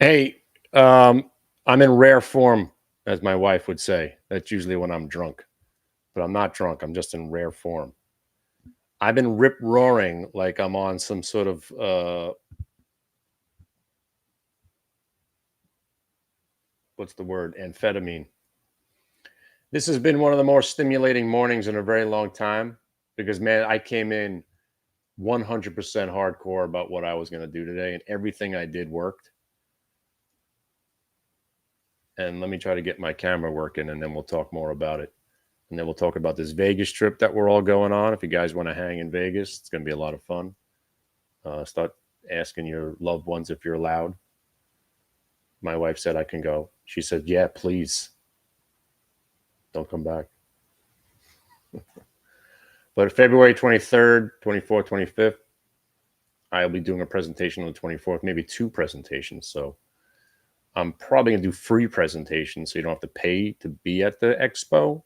Hey, I'm in rare form, as my wife would say. That's usually when I'm drunk, but I'm not drunk. I'm just in rare form. I've been rip roaring like I'm on some sort of what's the word? Amphetamine. This has been one of the more stimulating mornings in a very long time because man, I came in 100% hardcore about what I was going to do today, and everything I did worked. And let me try to get my camera working, and then we'll talk more about it. And then we'll talk about this Vegas trip that we're all going on. If you guys want to hang in Vegas, it's going to be a lot of fun. Start asking your loved ones if you're allowed. My wife said I can go. She said, yeah, please. Don't come back. But February 23rd, 24th, 25th, I'll be doing a presentation on the 24th, maybe two presentations. So I'm probably going to do free presentations so you don't have to pay to be at the expo.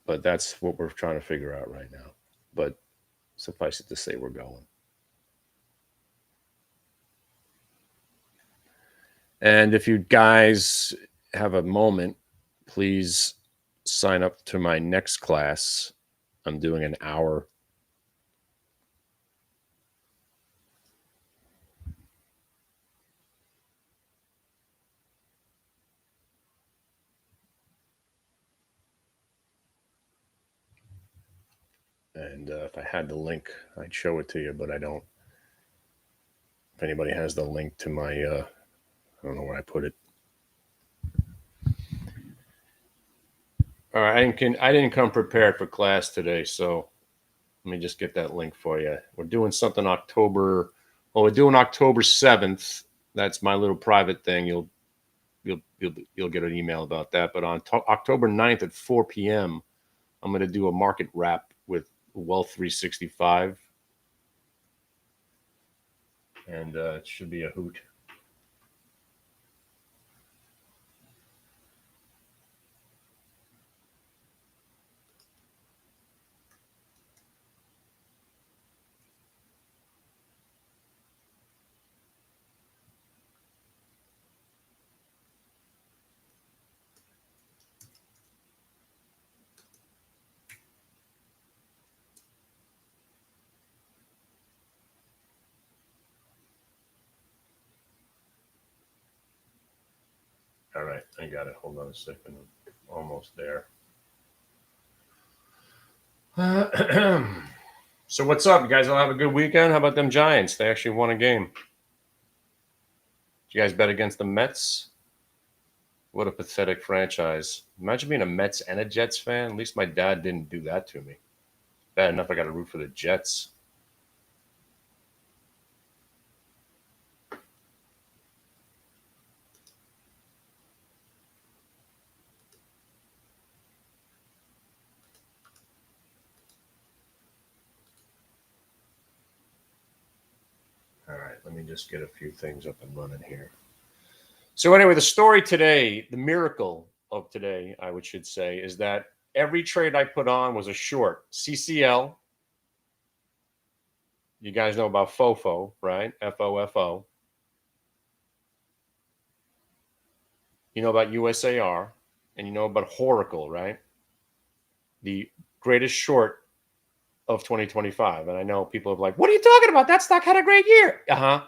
But that's what we're trying to figure out right now. But suffice it to say, we're going. And if you guys have a moment, please sign up to my next class. I'm doing an hour. And if I had the link, I'd show it to you, but I don't. If anybody has the link to my, I don't know where I put it. All right, I didn't come prepared for class today, so let me just get that link for you. We're doing something October. Well, we're doing October 7th. That's my little private thing. You'll get an email about that. But on October 9th at 4 p.m., I'm going to do a market wrap with Wealth 365, and it should be a hoot. All right, I got it. Hold on a second. I'm almost there. So what's up, you guys? All have a good weekend. How about them Giants? They actually won a game. Did you guys bet against the Mets? What a pathetic franchise. Imagine being a Mets and a Jets fan. At least my dad didn't do that to me. Bad enough I got to root for the Jets. All right, let me just get a few things up and running here. So anyway, the story today, the miracle of today, I should say, is that every trade I put on was a short. CCL. You guys know about FOFO, right? FOFO. You know about USAR, and you know about Horacle, right? The greatest short of 2025. And I know people are like, what are you talking about? That stock had a great year. Uh-huh.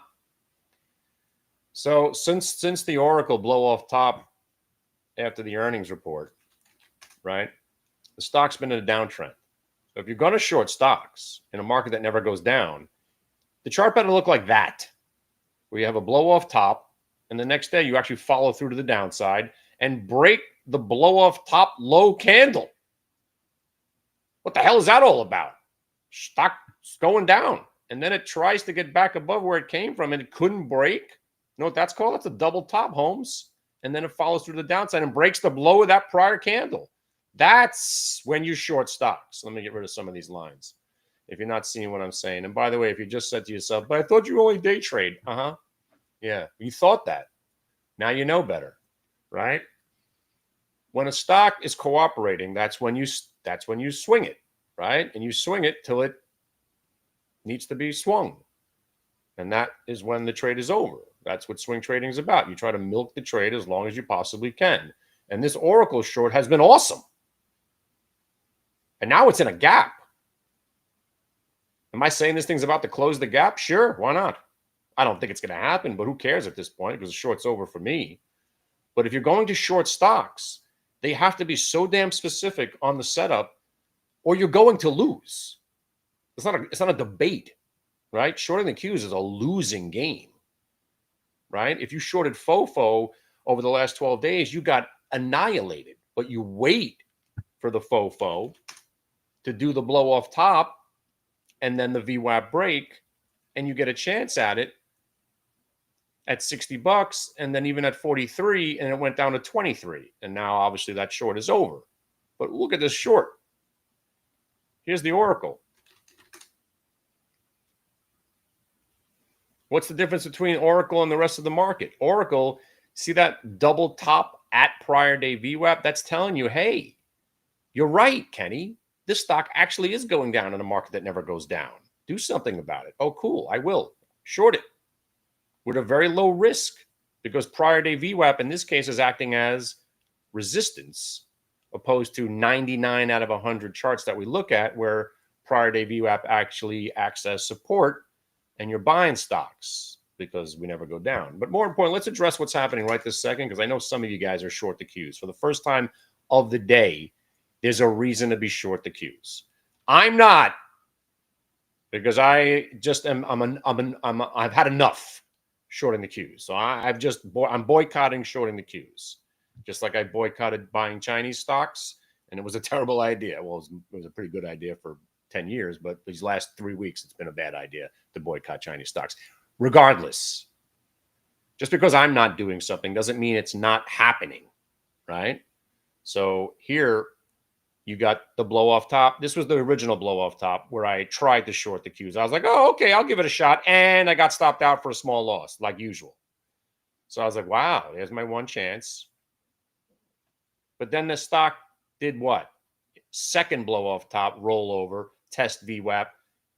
So since the Oracle blow off top after the earnings report, right, the stock's been in a downtrend. So if you're going to short stocks in a market that never goes down, the chart better look like that, where you have a blow off top, and the next day you actually follow through to the downside and break the blow off top low candle. What the hell is that all about? Stock's going down, and then it tries to get back above where it came from, and it couldn't break. You know what that's called? That's a double top, Holmes. And then it follows through the downside and breaks the blow of that prior candle. That's when you short stocks. Let me get rid of some of these lines if you're not seeing what I'm saying. And by the way, if you just said to yourself, but I thought you only day trade. Uh-huh. Yeah, you thought that. Now you know better, right? When a stock is cooperating, that's when you swing it, right? And you swing it till it needs to be swung. And that is when the trade is over. That's what swing trading is about. You try to milk the trade as long as you possibly can. And this Oracle short has been awesome. And now it's in a gap. Am I saying this thing's about to close the gap? Sure, why not? I don't think it's going to happen, but who cares at this point because the short's over for me. But if you're going to short stocks, they have to be so damn specific on the setup or you're going to lose. It's not a debate, right? Shorting the Qs is a losing game, right? If you shorted FOFO over the last 12 days, you got annihilated, but you wait for the FOFO to do the blow off top and then the VWAP break, and you get a chance at it at $60 and then even at 43, and it went down to 23. And now obviously that short is over. But look at this short. Here's the Oracle. What's the difference between Oracle and the rest of the market? Oracle, see that double top at prior day VWAP? That's telling you, hey, you're right, Kenny. This stock actually is going down in a market that never goes down. Do something about it. Oh, cool. I will. Short it with a very low risk because prior day VWAP in this case is acting as resistance opposed to 99 out of 100 charts that we look at where prior day VWAP actually acts as support and you're buying stocks because we never go down. But more important, let's address what's happening right this second because I know some of you guys are short the Qs. For the first time of the day, there's a reason to be short the Qs. I'm not because I just am. I've had enough shorting the Qs. So I'm boycotting shorting the Qs, just like I boycotted buying Chinese stocks, and it was a terrible idea. Well, it was a pretty good idea for 10 years, but these last 3 weeks, it's been a bad idea to boycott Chinese stocks. Regardless, just because I'm not doing something doesn't mean it's not happening, right? So here you got the blow off top. This was the original blow off top where I tried to short the Qs. I was like, oh, okay, I'll give it a shot. And I got stopped out for a small loss like usual. So I was like, wow, there's my one chance. But then the stock did what? Second blow off top, rollover, test VWAP.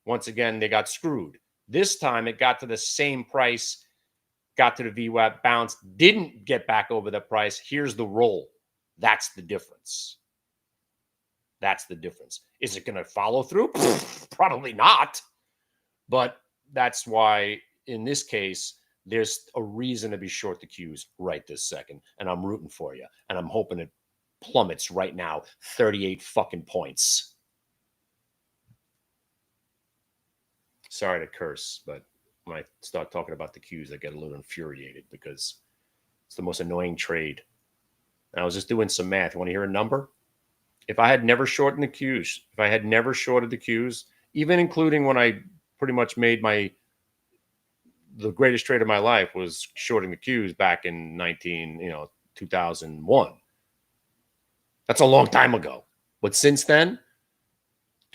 Once again, they got screwed. This time it got to the same price, got to the VWAP, bounced, didn't get back over the price. Here's the roll. That's the difference. That's the difference. Is it going to follow through? Probably not. But that's why in this case, there's a reason to be short the Qs right this second. And I'm rooting for you. And I'm hoping it plummets right now, 38 fucking points. Sorry to curse, but when I start talking about the Qs, I get a little infuriated because it's the most annoying trade. And I was just doing some math. You want to hear a number? If I had never shorted the Qs, if I had never shorted the Qs, even including when I pretty much made the greatest trade of my life was shorting the Qs back in 2001. That's a long time ago. But since then,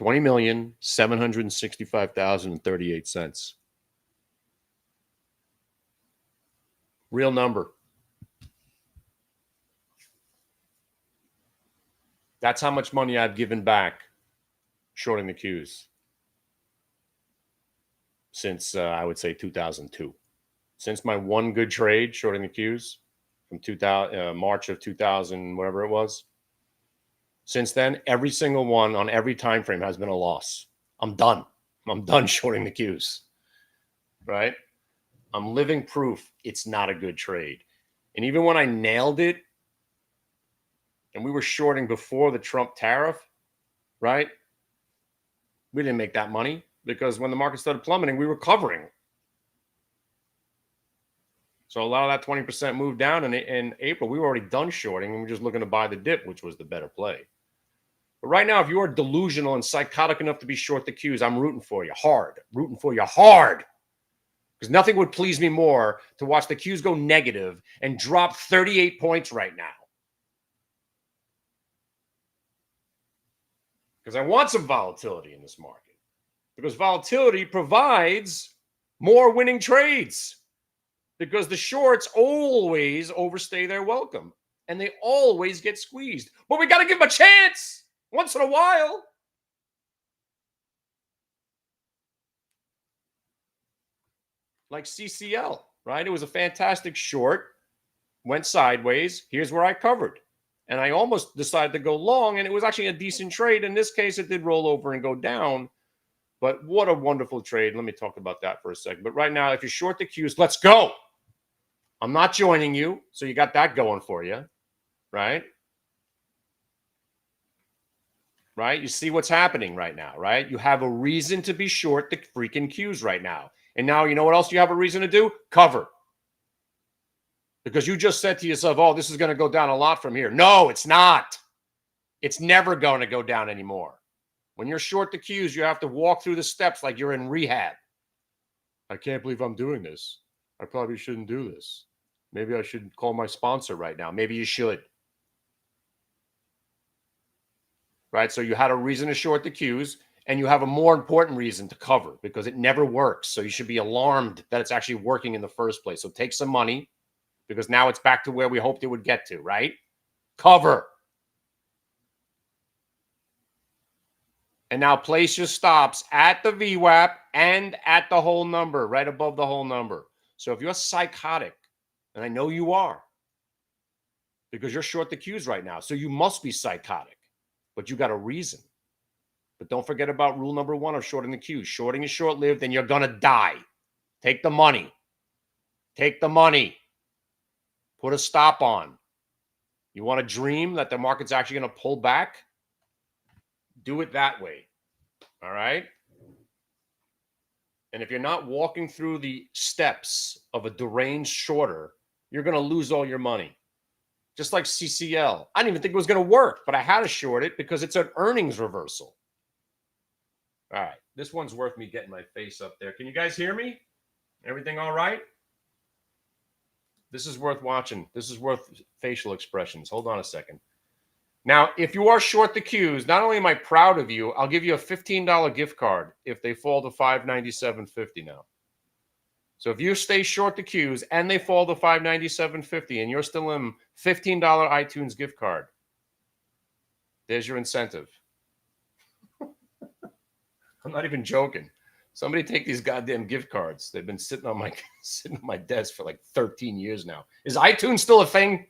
20,765,038 real number. That's how much money I've given back shorting the Qs since I would say 2002. Since my one good trade shorting the Qs from March of 2000, whatever it was. Since then, every single one on every time frame has been a loss. I'm done. I'm done shorting the Qs, right? I'm living proof it's not a good trade. And even when I nailed it, and we were shorting before the Trump tariff, right? We didn't make that money because when the market started plummeting, we were covering. So a lot of that 20% moved down in April. We were already done shorting and we're just looking to buy the dip, which was the better play. But right now, if you are delusional and psychotic enough to be short the Qs, I'm rooting for you hard. Rooting for you hard. Because nothing would please me more to watch the Qs go negative and drop 38 points right now. Because I want some volatility in this market. Because volatility provides more winning trades. Because the shorts always overstay their welcome. And they always get squeezed. But we got to give them a chance once in a while. like CCL, right? It was a fantastic short, went sideways. Here's where I covered. And I almost decided to go long, and it was actually a decent trade. In this case, it did roll over and go down. But what a wonderful trade. Let me talk about that for a second. But right now, if you're short the Qs, let's go. I'm not joining you. So you got that going for you, right? Right? You see what's happening right now, right? You have a reason to be short the freaking Qs right now. And now you know what else you have a reason to do? Cover. Because you just said to yourself, oh, this is going to go down a lot from here. No, it's not. It's never going to go down anymore. When you're short the Qs, you have to walk through the steps like you're in rehab. I can't believe I'm doing this. I probably shouldn't do this. Maybe I should call my sponsor right now. Maybe you should. Right? So you had a reason to short the Qs, and you have a more important reason to cover because it never works. So you should be alarmed that it's actually working in the first place. So take some money because now it's back to where we hoped it would get to, right? Cover. And now place your stops at the VWAP and at the whole number, right above the whole number. So if you're psychotic, and I know you are, because you're short the Qs right now, so you must be psychotic, but you got a reason. But don't forget about rule number 1 of shorting the Qs. Shorting is short-lived, and you're going to die. Take the money. Take the money. Put a stop on. You want to dream that the market's actually going to pull back? Do it that way. All right? And if you're not walking through the steps of a deranged shorter, you're going to lose all your money. Just like CCL. I didn't even think it was going to work, but I had to short it because it's an earnings reversal. All right. This one's worth me getting my face up there. Can you guys hear me? Everything all right? This is worth watching. This is worth facial expressions. Hold on a second. Now, if you are short the Qs, not only am I proud of you, I'll give you a $15 gift card if they fall to $597.50 now. So if you stay short the Qs and they fall to $597.50 and you're still in $15 iTunes gift card, there's your incentive. I'm not even joking. Somebody take these goddamn gift cards. They've been sitting on my desk for like 13 years now. Is iTunes still a thing?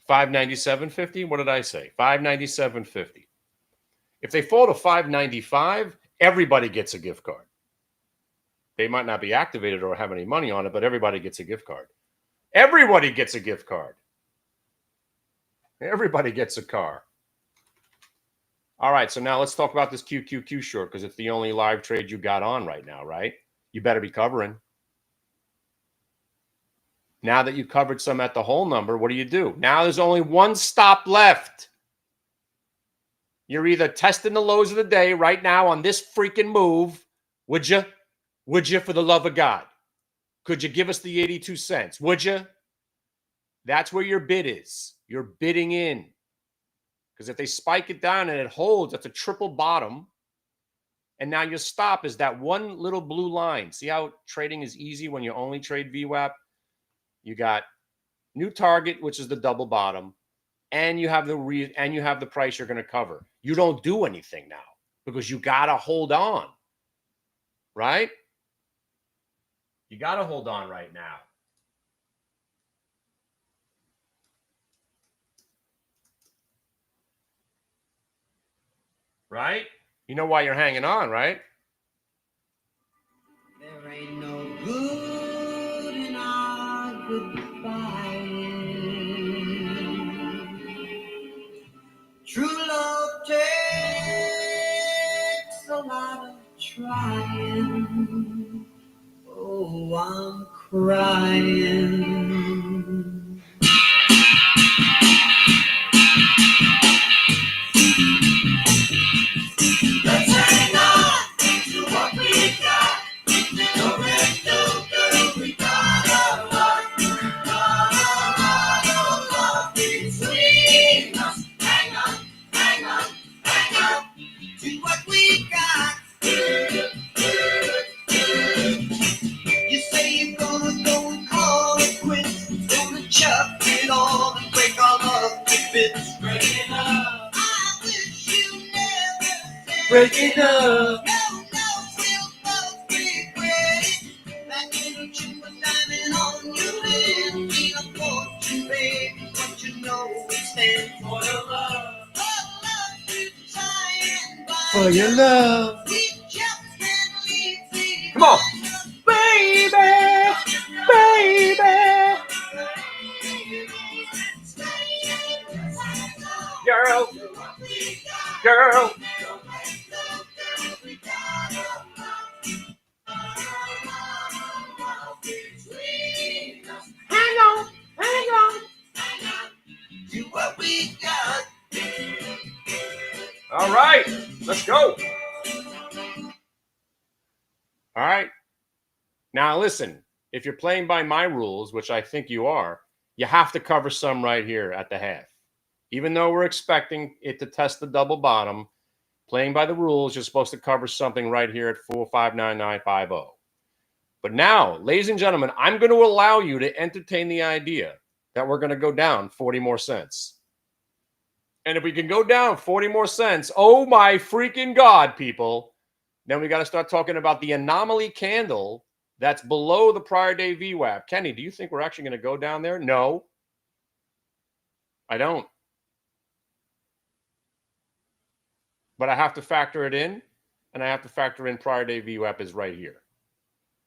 $597.50. What did I say? $597.50. If they fall to $595, everybody gets a gift card. They might not be activated or have any money on it, but everybody gets a gift card. Everybody gets a gift card. Everybody gets a car. All right, so now let's talk about this QQQ short because it's the only live trade you got on right now, right? You better be covering. Now that you covered some at the whole number, what do? Now there's only one stop left. You're either testing the lows of the day right now on this freaking move. Would you? Would you, for the love of God? Could you give us the 82 cents? Would you? That's where your bid is. You're bidding in. Because if they spike it down and it holds, that's a triple bottom. And now your stop is that one little blue line. See how trading is easy when you only trade VWAP? You got new target, which is the double bottom, and you have the price you're going to cover. You don't do anything now because you got to hold on, right? You got to hold on right now. Right? You know why you're hanging on, right? There ain't no good in our goodbye. True love takes a lot of trying. Oh, I'm crying. Let's hang on to what we got. No red, no good, we got a lot of love between us. Hang on to what we got. You say you're gonna go and call it quits. breaking up. No, we'll both regret it. That little chip was diamond on your lip. Ain't a fortune, baby, but you know it stands for your love. For your love. We just can't leave the Come on. Baby, baby. Girl, girl. Hang on, hang on. Do what we got. All right, let's go. All right. Now, listen, if you're playing by my rules, which I think you are, you have to cover some right here at the half. Even though we're expecting it to test the double bottom, playing by the rules, you're supposed to cover something right here at 459950. But now, ladies and gentlemen, I'm going to allow you to entertain the idea that we're going to go down 40 more cents. And if we can go down 40 more cents, oh my freaking God, people, then we got to start talking about the anomaly candle that's below the prior day VWAP. Kenny, do you think we're actually going to go down there? No, I don't. But I have to factor it in, and I have to factor in prior day VWAP is right here.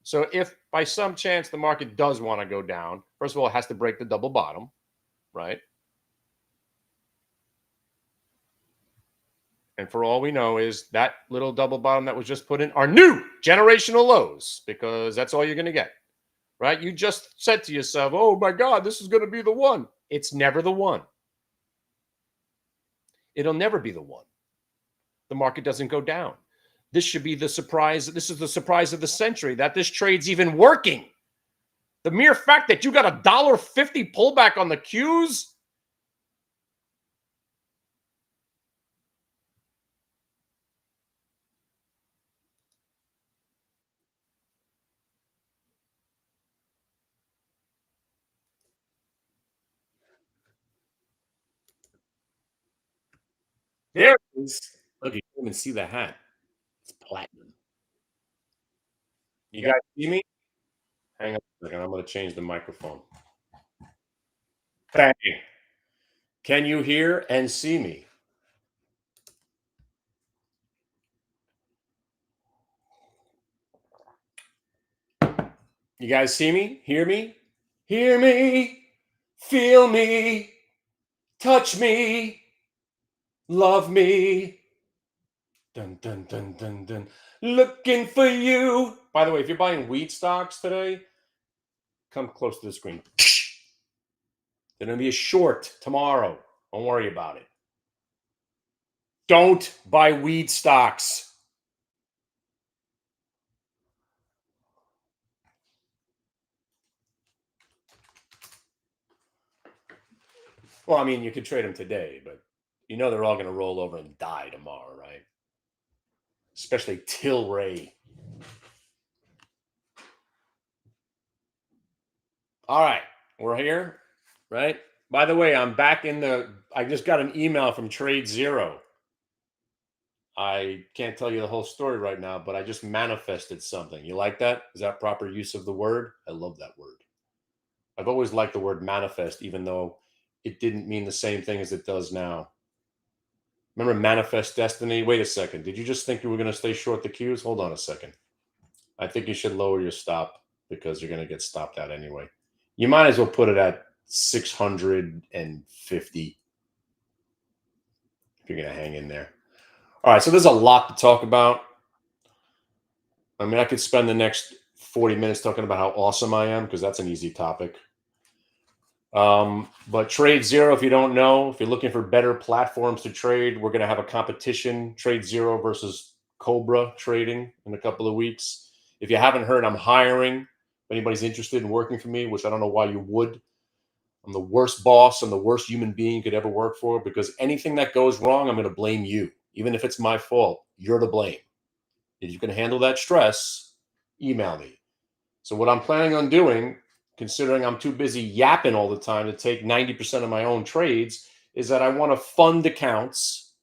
So if by some chance the market does want to go down, first of all, it has to break the double bottom, right? And for all we know is that little double bottom that was just put in are new generational lows, because that's all you're going to get, right? You just said to yourself, oh my God, this is going to be the one. It's never the one. It'll never be the one. The market doesn't go down. This should be the surprise. This is the surprise of the century, that this trade's even working. The mere fact that you got a $1.50 pullback on the Qs. There it is. Look, you can't even see the hat. It's platinum. You guys see me? Hang on a second. I'm going to change the microphone. Bang. Can you hear and see me? You guys see me? Hear me? Hear me? Feel me? Touch me? Love me? Dun, dun, dun, dun, dun. Looking for you. By the way, if you're buying weed stocks today, come close to the screen. There's going to be a short tomorrow. Don't worry about it. Don't buy weed stocks. Well, I mean, you could trade them today, but you know they're all going to roll over and die tomorrow, right? Especially Tilray. All right, we're here, right? By the way, I'm back in I just got an email from Trade Zero. I can't tell you the whole story right now, but I just manifested something. You like that? Is that proper use of the word? I love that word. I've always liked the word manifest, even though it didn't mean the same thing as it does now. Remember manifest destiny? Wait a second. Did you just think you were going to stay short the Qs? Hold on a second. I think you should lower your stop, because you're going to get stopped out anyway. You might as well put it at 650 if you're going to hang in there. All right, so there's a lot to talk about. I mean, I could spend the next 40 minutes talking about how awesome I am, because that's an easy topic. But Trade Zero, if you don't know, if you're looking for better platforms to trade, we're going to have a competition, Trade Zero versus Cobra trading, in a couple of weeks. If you haven't heard, I'm hiring. If anybody's interested in working for me, which I don't know why you would. I'm the worst boss. I'm the worst human being you could ever work for, because anything that goes wrong, I'm going to blame you. Even if it's my fault, you're to blame. If you can handle that stress, email me. So what I'm planning on doing, considering I'm too busy yapping all the time to take 90% of my own trades, is that I want to fund accounts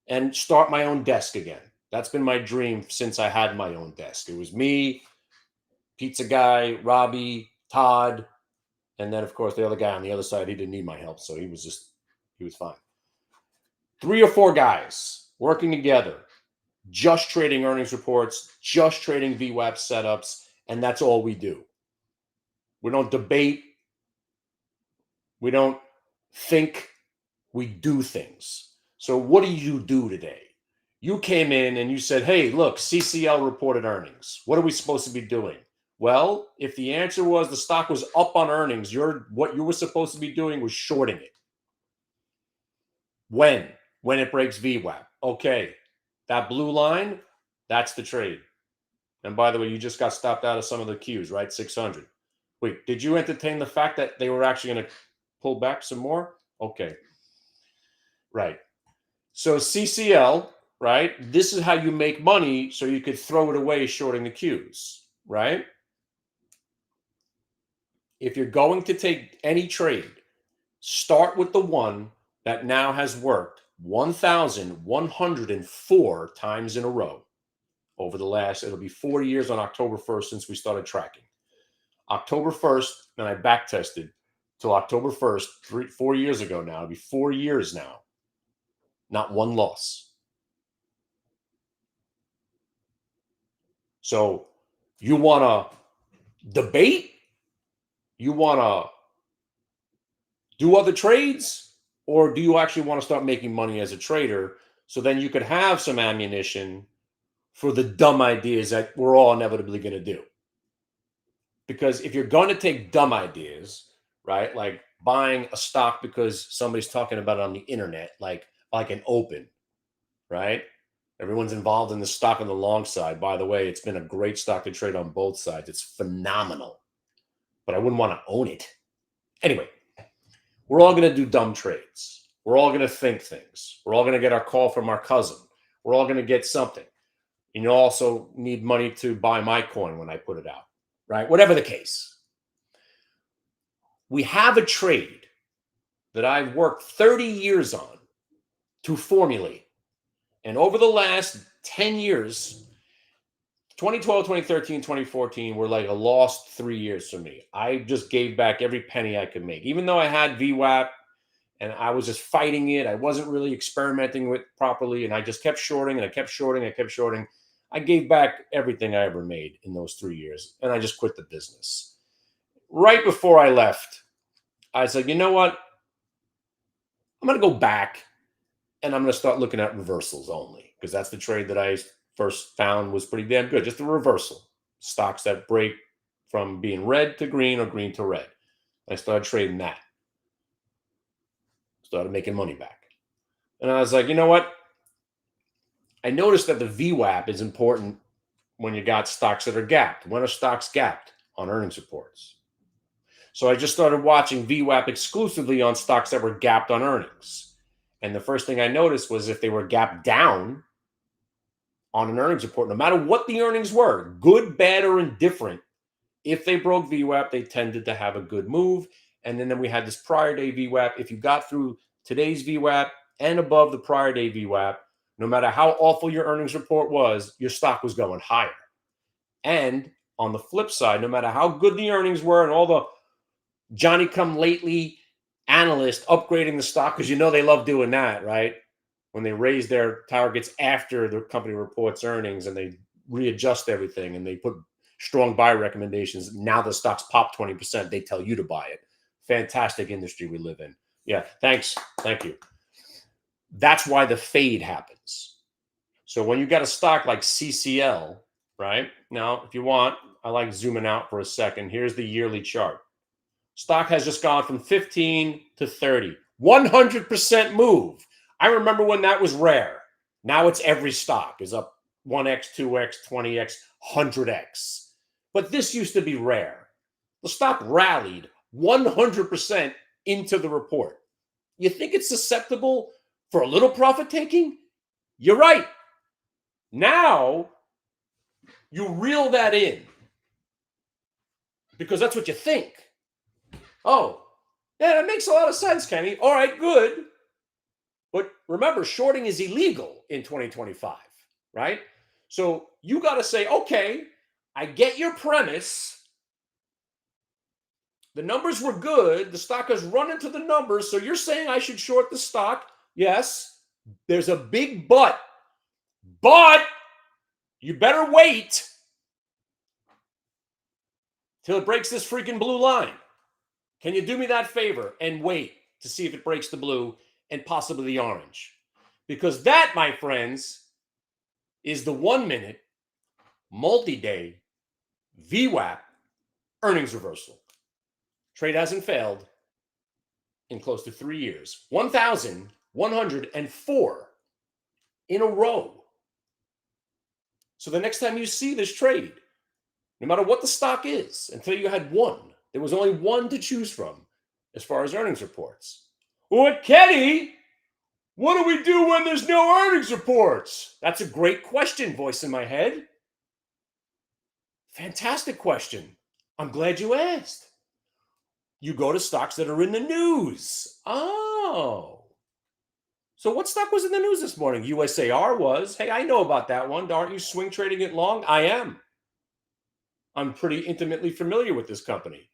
and start my own desk again. That's been my dream since I had my own desk. It was me, pizza guy, Robbie, Todd, and then, of course, the other guy on the other side. He didn't need my help, so he was fine. 3 or 4 guys working together, just trading earnings reports, just trading VWAP setups, and that's all we do. We don't debate. We don't think. We do things. So what do you do today? You came in and you said, hey, look, CCL reported earnings. What are we supposed to be doing? Well, if the answer was the stock was up on earnings, what you were supposed to be doing was shorting it. When it breaks VWAP. Okay, that blue line, that's the trade. And by the way, you just got stopped out of some of the Qs, right? 600. Wait, did you entertain the fact that they were actually going to pull back some more? Okay. Right. So CCL, right? This is how you make money so you could throw it away shorting the Qs, right? If you're going to take any trade, start with the one that now has worked 1,104 times in a row over the last, it'll be 4 years on October 1st since we started tracking. October 1st, and I back tested till October 1st, 4 years ago now. It'll be 4 years now. Not one loss. So you want to debate? You want to do other trades? Or do you actually want to start making money as a trader so then you could have some ammunition for the dumb ideas that we're all inevitably going to do? Because if you're going to take dumb ideas, right, like buying a stock because somebody's talking about it on the internet, like an open, right? Everyone's involved in the stock on the long side. By the way, it's been a great stock to trade on both sides. It's phenomenal, but I wouldn't want to own it. Anyway, we're all going to do dumb trades. We're all going to think things. We're all going to get our call from our cousin. We're all going to get something. And you also need money to buy my coin when I put it out, right? Whatever the case. We have a trade that I've worked 30 years on to formulate. And over the last 10 years, 2012, 2013, 2014 were like a lost 3 years for me. I just gave back every penny I could make. Even though I had VWAP and I was just fighting it, I wasn't really experimenting with it properly, and I just kept shorting and I kept shorting, I kept shorting. I gave back everything I ever made in those 3 years, and I just quit the business. Right before I left, I said, you know what? I'm going to go back and I'm going to start looking at reversals only, because that's the trade that I first found was pretty damn good. Just a reversal. Stocks that break from being red to green or green to red. I started trading that. Started making money back. And I was like, you know what? I noticed that the VWAP is important when you got stocks that are gapped. When are stocks gapped? On earnings reports. So I just started watching VWAP exclusively on stocks that were gapped on earnings. And the first thing I noticed was if they were gapped down on an earnings report, no matter what the earnings were, good, bad, or indifferent, if they broke VWAP, they tended to have a good move. And then we had this prior day VWAP. If you got through today's VWAP and above the prior day VWAP, no matter how awful your earnings report was, your stock was going higher. And on the flip side, no matter how good the earnings were and all the Johnny-come-lately analysts upgrading the stock, because you know they love doing that, right? When they raise their targets after the company reports earnings and they readjust everything and they put strong buy recommendations. Now the stock's pop 20%. They tell you to buy it. Fantastic industry we live in. Yeah, thanks. Thank you. That's why the fade happens. So when you got a stock like CCL, right? Now, if you want, I like zooming out for a second. Here's the yearly chart. Stock has just gone from 15 to 30. 100% move. I remember when that was rare. Now it's every stock is up 1x, 2x, 20x, 100x. But this used to be rare. The stock rallied 100% into the report. You think it's susceptible for a little profit taking? You're right. Now you reel that in because that's what you think. Oh, yeah, that makes a lot of sense, Kenny. All right, good. But remember, shorting is illegal in 2025, right? So you got to say, okay, I get your premise. The numbers were good. The stock has run into the numbers. So you're saying I should short the stock? Yes. There's a big but. But you better wait till it breaks this freaking blue line. Can you do me that favor and wait to see if it breaks the blue and possibly the orange? Because that, my friends, is the 1 minute multi-day VWAP earnings reversal. Trade hasn't failed in close to 3 years. 1,104 in a row. So the next time you see this trade, no matter what the stock is, until you had one, there was only one to choose from as far as earnings reports. Well, Kenny, what do we do when there's no earnings reports? That's a great question, voice in my head. Fantastic question. I'm glad you asked. You go to stocks that are in the news. Oh. So what stock was in the news this morning? USAR was. Hey, I know about that one. Aren't you swing trading it long? I am. I'm pretty intimately familiar with this company.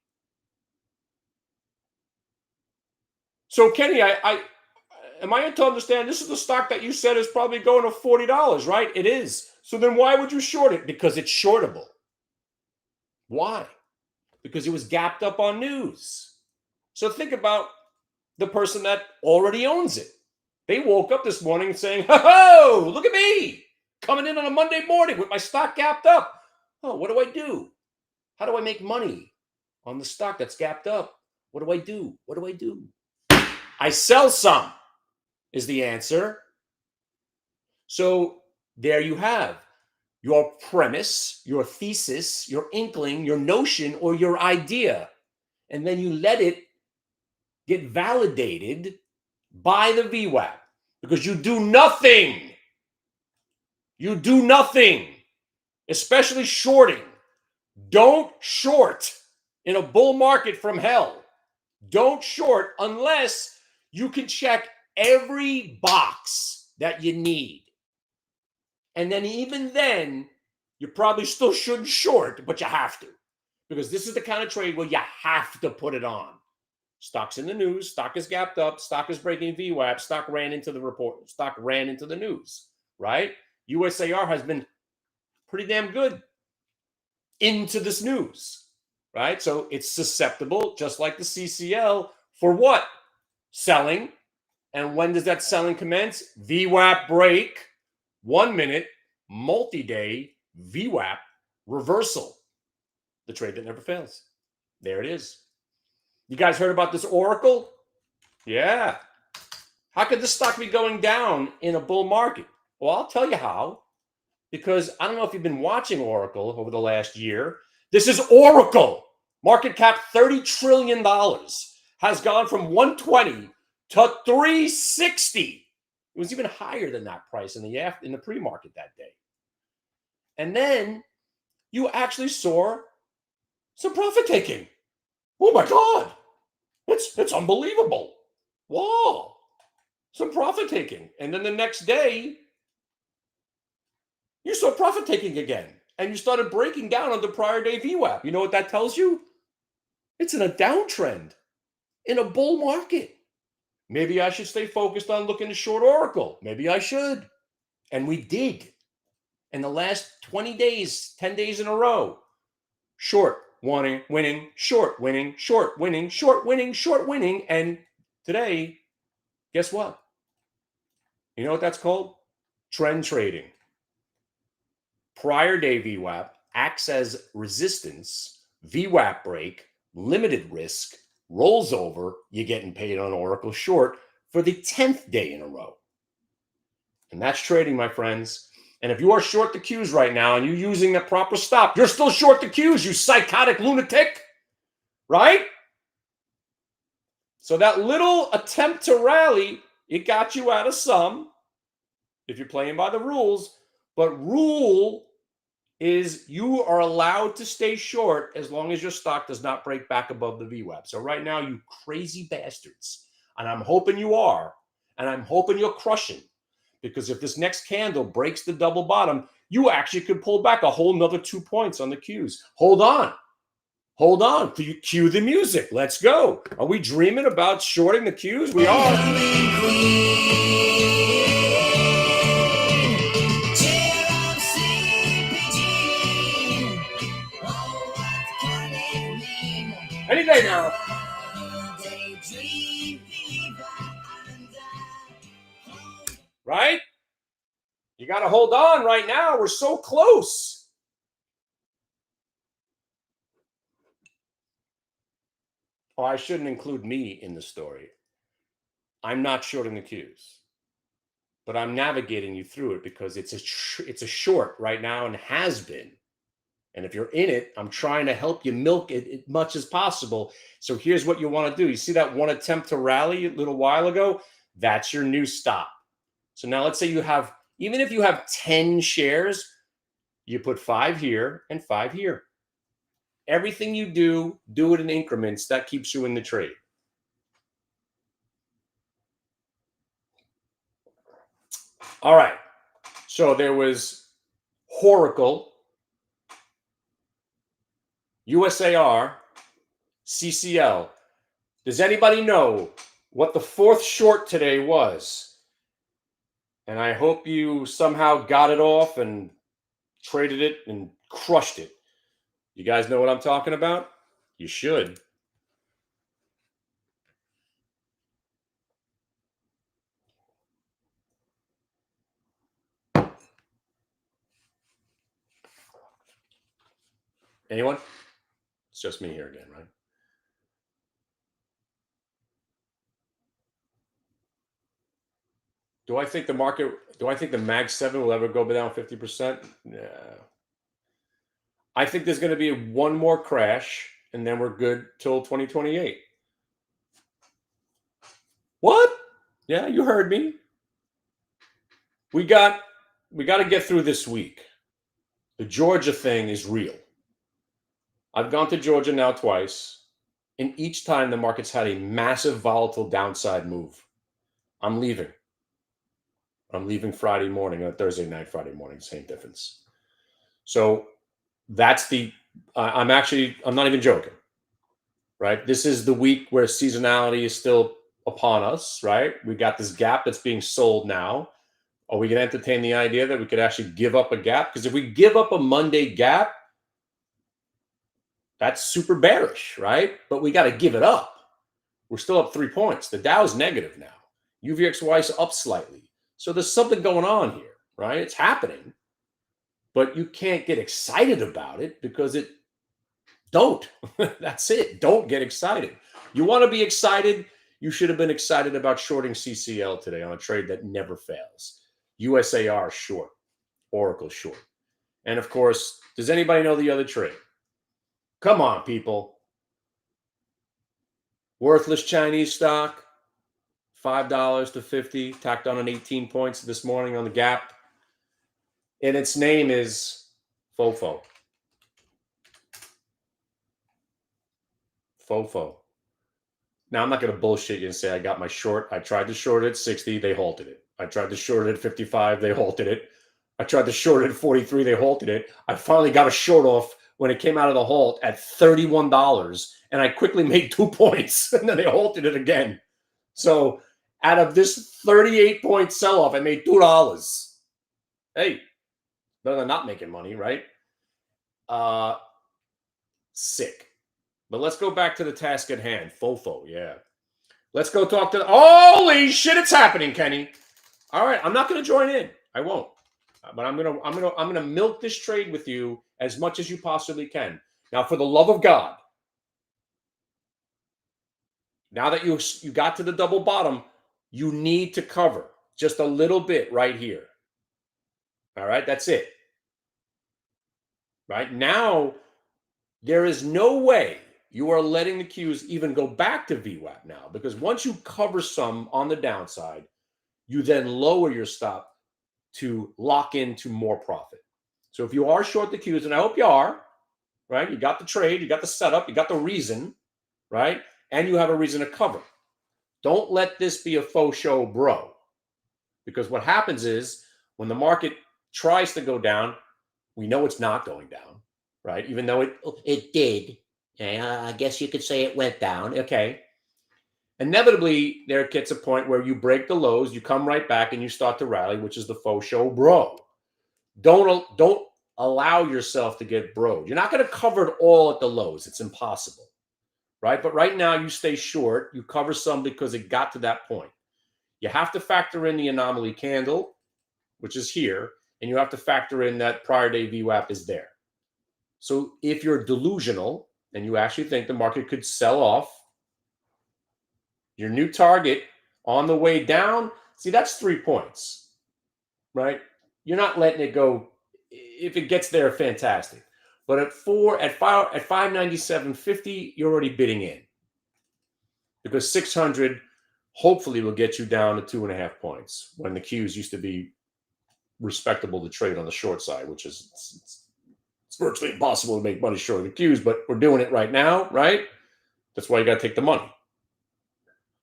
So Kenny, am I to understand this is the stock that you said is probably going to $40, right? It is. So then why would you short it? Because it's shortable. Why? Because it was gapped up on news. So think about the person that already owns it. They woke up this morning saying, ho, look at me, coming in on a Monday morning with my stock gapped up. Oh, what do I do? How do I make money on the stock that's gapped up? What do I do? What do I do? I sell some is the answer. So there you have your premise, your thesis, your inkling, your notion, or your idea. And then you let it get validated by the VWAP because you do nothing. You do nothing, especially shorting. Don't short in a bull market from hell. Don't short unless you can check every box that you need. And then even then, you probably still shouldn't short, but you have to. Because this is the kind of trade where you have to put it on. Stock's in the news, stock is gapped up, stock is breaking VWAP, stock ran into the report, stock ran into the news, right? USAR has been pretty damn good into this news, right? So it's susceptible, just like the CCL, for what? Selling. And when does that selling commence? VWAP break, 1 minute, multi-day VWAP reversal. The trade that never fails. There it is. You guys heard about this Oracle? Yeah. How could this stock be going down in a bull market? Well, I'll tell you how. Because I don't know if you've been watching Oracle over the last year. This is Oracle. Market cap $30 trillion. Has gone from 120 to 360. It was even higher than that price in the pre-market that day. And then you actually saw some profit taking. Oh my God. It's unbelievable. Wow. Some profit taking. And then the next day, you saw profit taking again. And you started breaking down on the prior day VWAP. You know what that tells you? It's in a downtrend in a bull market. Maybe I should stay focused on looking to short Oracle. Maybe I should. And we did. In the last 20 days, 10 days in a row. Short, winning, short, winning, short, winning, short, winning, short, winning. And today, guess what? You know what that's called? Trend trading. Prior day VWAP acts as resistance, VWAP break, limited risk, rolls over, you're getting paid on Oracle short for the 10th day in a row. And that's trading, my friends. And if you are short the Qs right now and you're using the proper stop, you're still short the Qs, you psychotic lunatic, right? So that little attempt to rally, it got you out of some if you're playing by the rules. But rule is you are allowed to stay short as long as your stock does not break back above the VWAP. So right now, you crazy bastards, and I'm hoping you are, And I'm hoping you're crushing, because if this next candle breaks the double bottom, you actually could pull back a whole nother 2 points on the Qs. Hold on. Hold on. Cue the music. Let's go. Are we dreaming about shorting the Qs? We are. Any day now. Right? You got to hold on right now. We're so close. Oh, I shouldn't include me in the story. I'm not shorting the Qs, but I'm navigating you through it because it's a short right now and has been. And if you're in it, I'm trying to help you milk it as much as possible. So here's what you want to do. You see that one attempt to rally a little while ago? That's your new stop. So now let's say you have, even if you have 10 shares, you put 5 here and 5 here. Everything you do it in increments. That keeps you in the trade. All right. So there was Oracle, USAR, CCL. Does anybody know what the fourth short today was? And I hope you somehow got it off and traded it and crushed it. You guys know what I'm talking about? You should. Anyone? It's just me here again, right? Do I think the Mag 7 will ever go down 50%? Yeah. I think there's going to be one more crash, and then we're good till 2028. What? Yeah, you heard me. We got to get through this week. The Georgia thing is real. I've gone to Georgia now twice, and each time the market's had a massive volatile downside move. I'm leaving Friday morning, or Thursday night, Friday morning, same difference. So that's I'm not even joking, right? This is the week where seasonality is still upon us, right? We got this gap that's being sold now. Are we going to entertain the idea that we could actually give up a gap? Because if we give up a Monday gap, that's super bearish, right? But we got to give it up. We're still up 3 points. The Dow's negative now. UVXY is up slightly. So there's something going on here, right? It's happening. But you can't get excited about it because don't. That's it. Don't get excited. You want to be excited? You should have been excited about shorting CCL today on a trade that never fails. USAR short. Oracle short. And of course, does anybody know the other trade? Come on, people. Worthless Chinese stock, $5 to 50, tacked on an 18 points this morning on the gap. And its name is FOFO. FOFO. Now, I'm not going to bullshit you and say I got my short. I tried to short it at 60. They halted it. I tried to short it at 55. They halted it. I tried to short it at 43. They halted it. I finally got a short off when it came out of the halt at $31. And I quickly made 2 points. And then they halted it again. So out of this 38-point sell-off, I made $2. Hey, better than not making money, right? Sick. But let's go back to the task at hand. FOFO, yeah. Let's go talk to holy shit, it's happening, Kenny. All right, I'm not going to join in. I won't. But I'm gonna milk this trade with you as much as you possibly can. Now, for the love of God, now that you got to the double bottom, you need to cover just a little bit right here. All right, that's it. Right now, there is no way you are letting the Qs even go back to VWAP now, because once you cover some on the downside, you then lower your stop to lock into more profit. So if you are short the Qs, and I hope you are, right? You got the trade, you got the setup, you got the reason, right? And you have a reason to cover. Don't let this be a faux show, bro. Because what happens is when the market tries to go down, we know it's not going down, right? Even though it did. I guess you could say it went down. Okay. Inevitably, there gets a point where you break the lows, you come right back, and you start to rally, which is the faux show, bro. Don't allow yourself to get broed. You're not going to cover it all at the lows. It's impossible, right? But right now, you stay short. You cover some because it got to that point. You have to factor in the anomaly candle, which is here, and you have to factor in that prior day VWAP is there. So if you're delusional and you actually think the market could sell off, your new target on the way down, see, that's 3 points, right? You're not letting it go. If it gets there, fantastic. But at 597.50, you're already bidding in because 600 hopefully will get you down to 2.5 points when the Qs used to be respectable to trade on the short side, which is it's virtually impossible to make money short of the Qs, but we're doing it right now, right? That's why you got to take the money.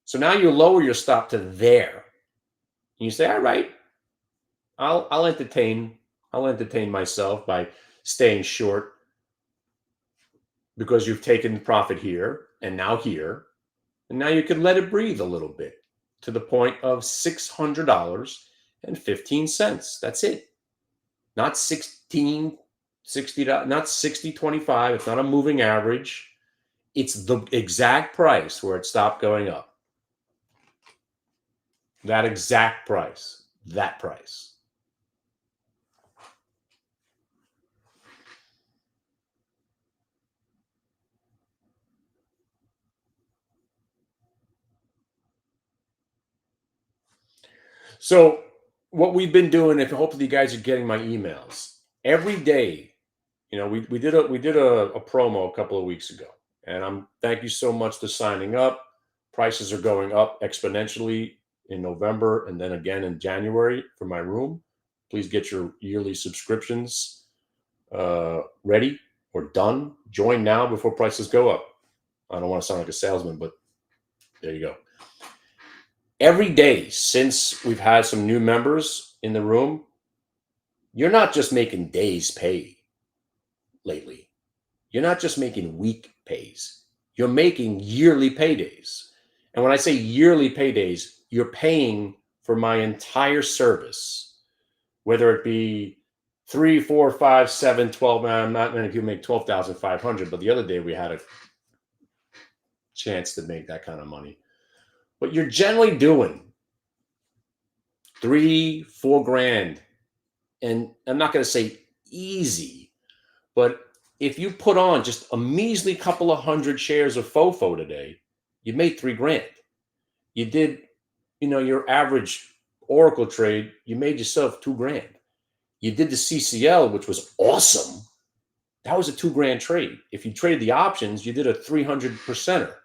So now you lower your stop to there. And you say, all right, I'll entertain myself by staying short because you've taken profit here and now here. And now you can let it breathe a little bit to the point of $600.15. That's it. Not $16.60, not $60.25. It's not a moving average. It's the exact price where it stopped going up. That exact price. That price. So what we've been doing, if hopefully you guys are getting my emails every day, we did a promo a couple of weeks ago, and thank you so much for signing up. Prices are going up exponentially in November and then again in January for my room. Please get your yearly subscriptions ready or done. Join now before prices go up. I don't want to sound like a salesman, but there you go. Every day since we've had some new members in the room, you're not just making days pay lately. You're not just making week pays. You're making yearly paydays. And when I say yearly paydays, you're paying for my entire service, whether it be 3, 4, 5, 7, 12. Not many people make 12,500, but the other day we had a chance to make that kind of money. But you're generally doing 3, 4 grand. And I'm not going to say easy, but if you put on just a measly couple of 100 shares of FOFO today, you made 3 grand. You did, your average Oracle trade, you made yourself 2 grand. You did the CCL, which was awesome. That was a 2 grand trade. If you traded the options, you did a 300%er.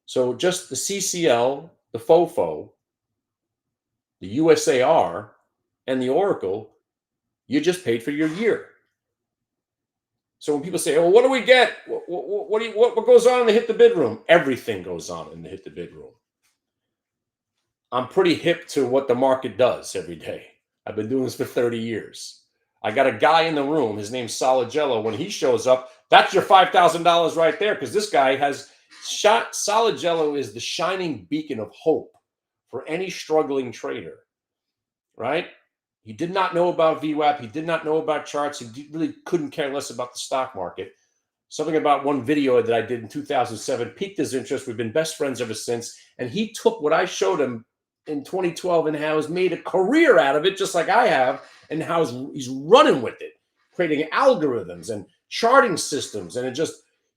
So just the CCL, the FOFO, the USAR, and the Oracle, you just paid for your year. So when people say, "Oh, what do we get? What goes on in the hit the bid room?" Everything goes on in the hit the bid room. I'm pretty hip to what the market does every day. I've been doing this for 30 years. I got a guy in the room. His name's Soligello. When he shows up, that's your $5,000 right there, because this guy has shot. Soligello is the shining beacon of hope for any struggling trader, right? He did not know about VWAP. He did not know about charts. He really couldn't care less about the stock market. Something about one video that I did in 2007 piqued his interest. We've been best friends ever since. And he took what I showed him in 2012 and how he's made a career out of it, just like I have, and how he's running with it, creating algorithms and charting systems. And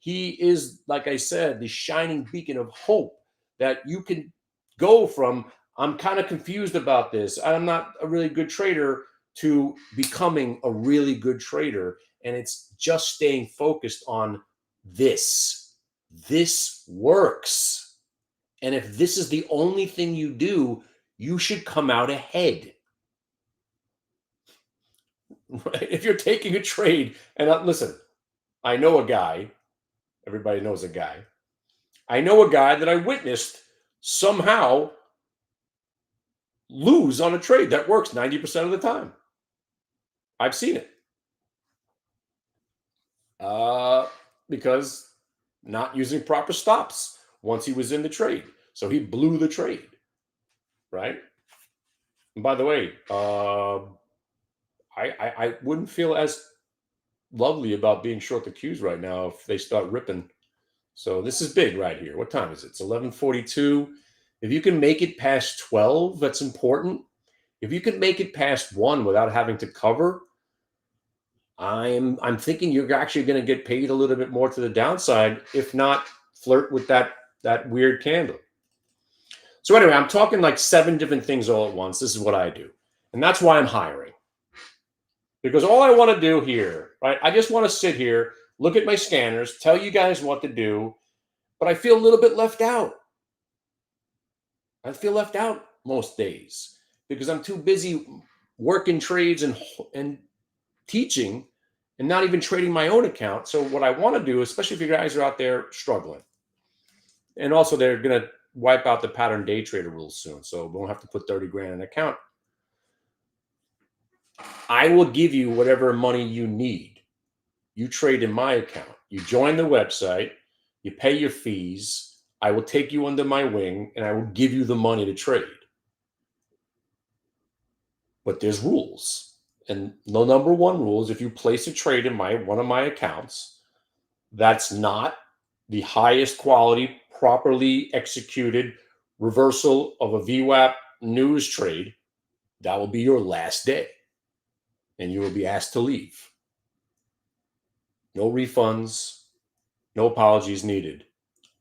he is, like I said, the shining beacon of hope that you can go from, I'm kind of confused about this, I'm not a really good trader, to becoming a really good trader. And it's just staying focused on this. This works. And if this is the only thing you do, you should come out ahead. Right? If you're taking a trade, and listen, I know a guy, everybody knows a guy. I know a guy that I witnessed somehow lose on a trade that works 90% of the time. I've seen it. Because not using proper stops once he was in the trade. So he blew the trade, right? And by the way, I wouldn't feel as lovely about being short the Qs right now if they start ripping. So this is big right here. What time is it? It's 11:42. If you can make it past 12, that's important. If you can make it past 1 without having to cover, I'm thinking you're actually going to get paid a little bit more to the downside, if not flirt with that weird candle. So anyway, I'm talking like 7 different things all at once. This is what I do. And that's why I'm hiring. Because all I want to do here, right? I just want to sit here, look at my scanners, tell you guys what to do, but I feel a little bit left out. I feel left out most days because I'm too busy working trades and teaching and not even trading my own account. So what I want to do, especially if you guys are out there struggling, and also they're going to wipe out the pattern day trader rules soon, so we won't have to put 30 grand in an account. I will give you whatever money you need. You trade in my account. You join the website. You pay your fees. I will take you under my wing, and I will give you the money to trade. But there's rules. And the number one rule is if you place a trade in one of my accounts, that's not the highest quality, properly executed reversal of a VWAP news trade, that will be your last day. And you will be asked to leave. No refunds, no apologies needed.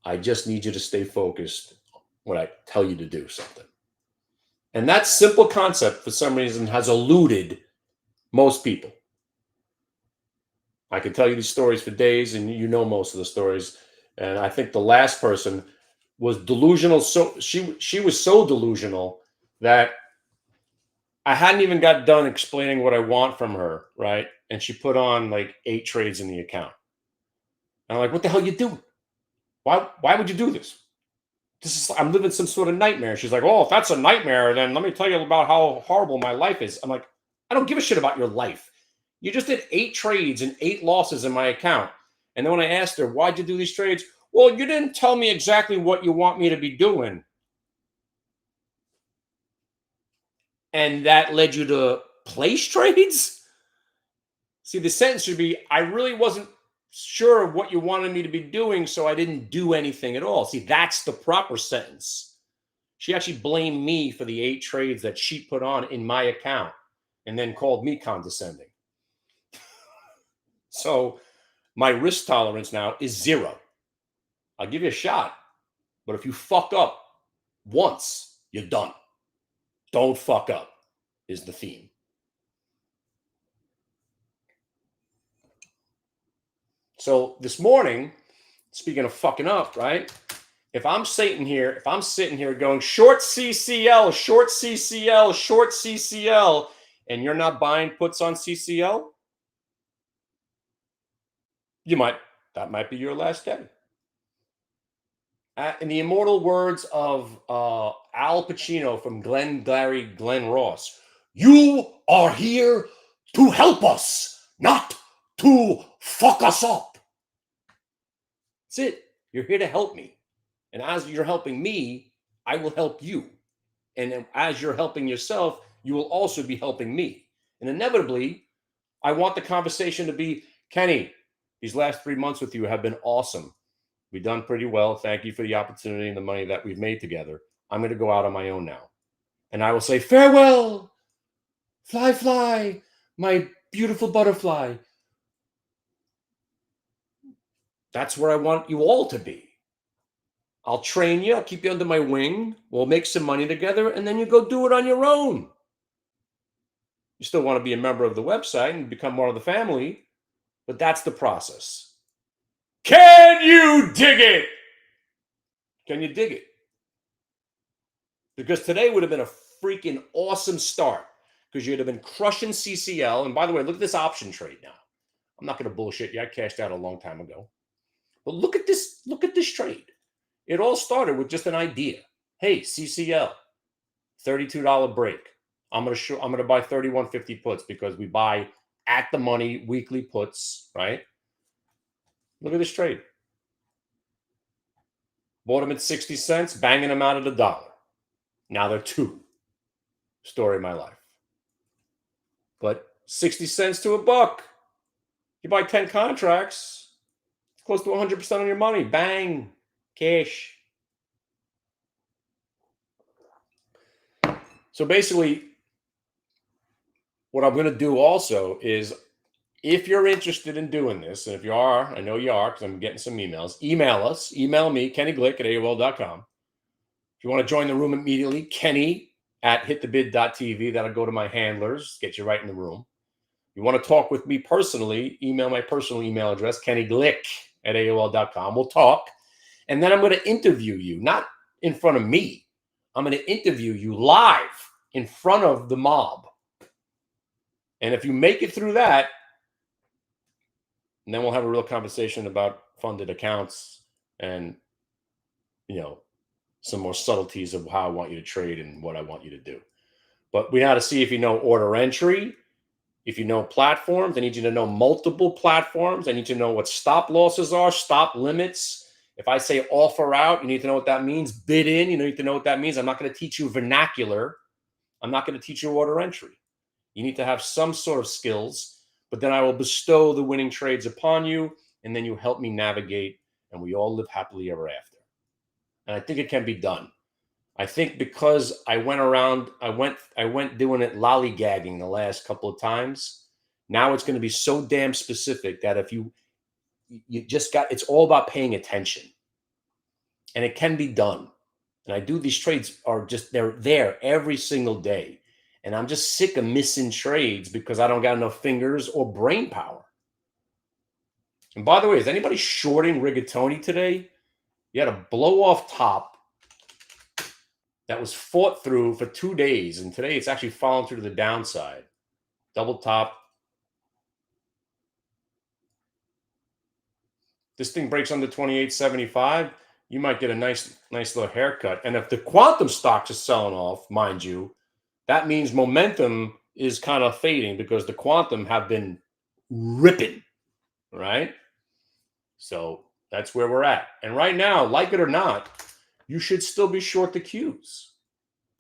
I just need you to stay focused when I tell you to do something. And that simple concept, for some reason, has eluded most people. I can tell you these stories for days, and you know most of the stories. And I think the last person was delusional. So she was so delusional that I hadn't even got done explaining what I want from her, right? And she put on like 8 trades in the account. And I'm like, what the hell are you doing? Why would you do this? I'm living some sort of nightmare. She's like, oh, if that's a nightmare, then let me tell you about how horrible my life is. I'm like, I don't give a shit about your life. You just did 8 trades and 8 losses in my account. And then when I asked her, why'd you do these trades? Well, you didn't tell me exactly what you want me to be doing. And that led you to place trades? See, the sentence should be, I really wasn't sure of what you wanted me to be doing, so I didn't do anything at all. See, that's the proper sentence. She actually blamed me for the 8 trades that she put on in my account and then called me condescending. So my risk tolerance now is 0. I'll give you a shot, but if you fuck up once, you're done. Don't fuck up is the theme. So this morning, speaking of fucking up, right? If I'm sitting here going short CCL, short CCL, short CCL, and you're not buying puts on CCL, that might be your last day. In the immortal words of Al Pacino from Glenn Ross, you are here to help us, not to fuck us up. That's it. You're here to help me. And as you're helping me, I will help you. And as you're helping yourself, you will also be helping me. And inevitably, I want the conversation to be, Kenny, these last 3 months with you have been awesome. We've done pretty well. Thank you for the opportunity and the money that we've made together. I'm going to go out on my own now. And I will say, farewell, fly, fly, my beautiful butterfly. That's where I want you all to be. I'll train you. I'll keep you under my wing. We'll make some money together, and then you go do it on your own. You still want to be a member of the website and become more of the family, but that's the process. Can you dig it? Can you dig it? Because today would have been a freaking awesome start because you'd have been crushing CCL. And by the way, look at this option trade now. I'm not going to bullshit you. I cashed out a long time ago. But look at this trade. It all started with just an idea. Hey, CCL, $32 break. I'm gonna buy 31.50 puts because we buy at the money weekly puts, right? Look at this trade. Bought them at 60 cents, banging them out at $1. Now they're $2. Story of my life. But 60 cents to $1. You buy 10 contracts, it's close to 100% on your money. Bang, cash. So basically, what I'm going to do also is, if you're interested in doing this, and if you are, I know you are because I'm getting some emails, email us. Email me, Kenny Glick at AOL.com. If you want to join the room immediately, Kenny at hitthebid.tv. That'll go to my handlers, get you right in the room. You want to talk with me personally, email my personal email address, kennyglick at AOL.com. We'll talk. And then I'm going to interview you, not in front of me. I'm going to interview you live in front of the mob. And if you make it through that, and then we'll have a real conversation about funded accounts and, some more subtleties of how I want you to trade and what I want you to do. But we got to see if you know order entry, if you know platforms. I need you to know multiple platforms. I need you to know what stop losses are, stop limits. If I say offer out, you need to know what that means. Bid in, you need to know what that means. I'm not going to teach you vernacular. I'm not going to teach you order entry. You need to have some sort of skills, but then I will bestow the winning trades upon you, and then you help me navigate, and we all live happily ever after. And I think it can be done. I think because I went doing it lollygagging the last couple of times. Now it's going to be so damn specific that if you just it's all about paying attention, and it can be done. And I do these trades they're there every single day. And I'm just sick of missing trades because I don't got enough fingers or brain power. And by the way, is anybody shorting rigatoni today? You had a blow off top that was fought through for 2 days. And today it's actually fallen through to the downside. Double top. This thing breaks under 28.75. You might get a nice little haircut. And if the quantum stocks are selling off, mind you, that means momentum is kind of fading because the quantum have been ripping, right? So that's where we're at. And right now, like it or not, you should still be short the Qs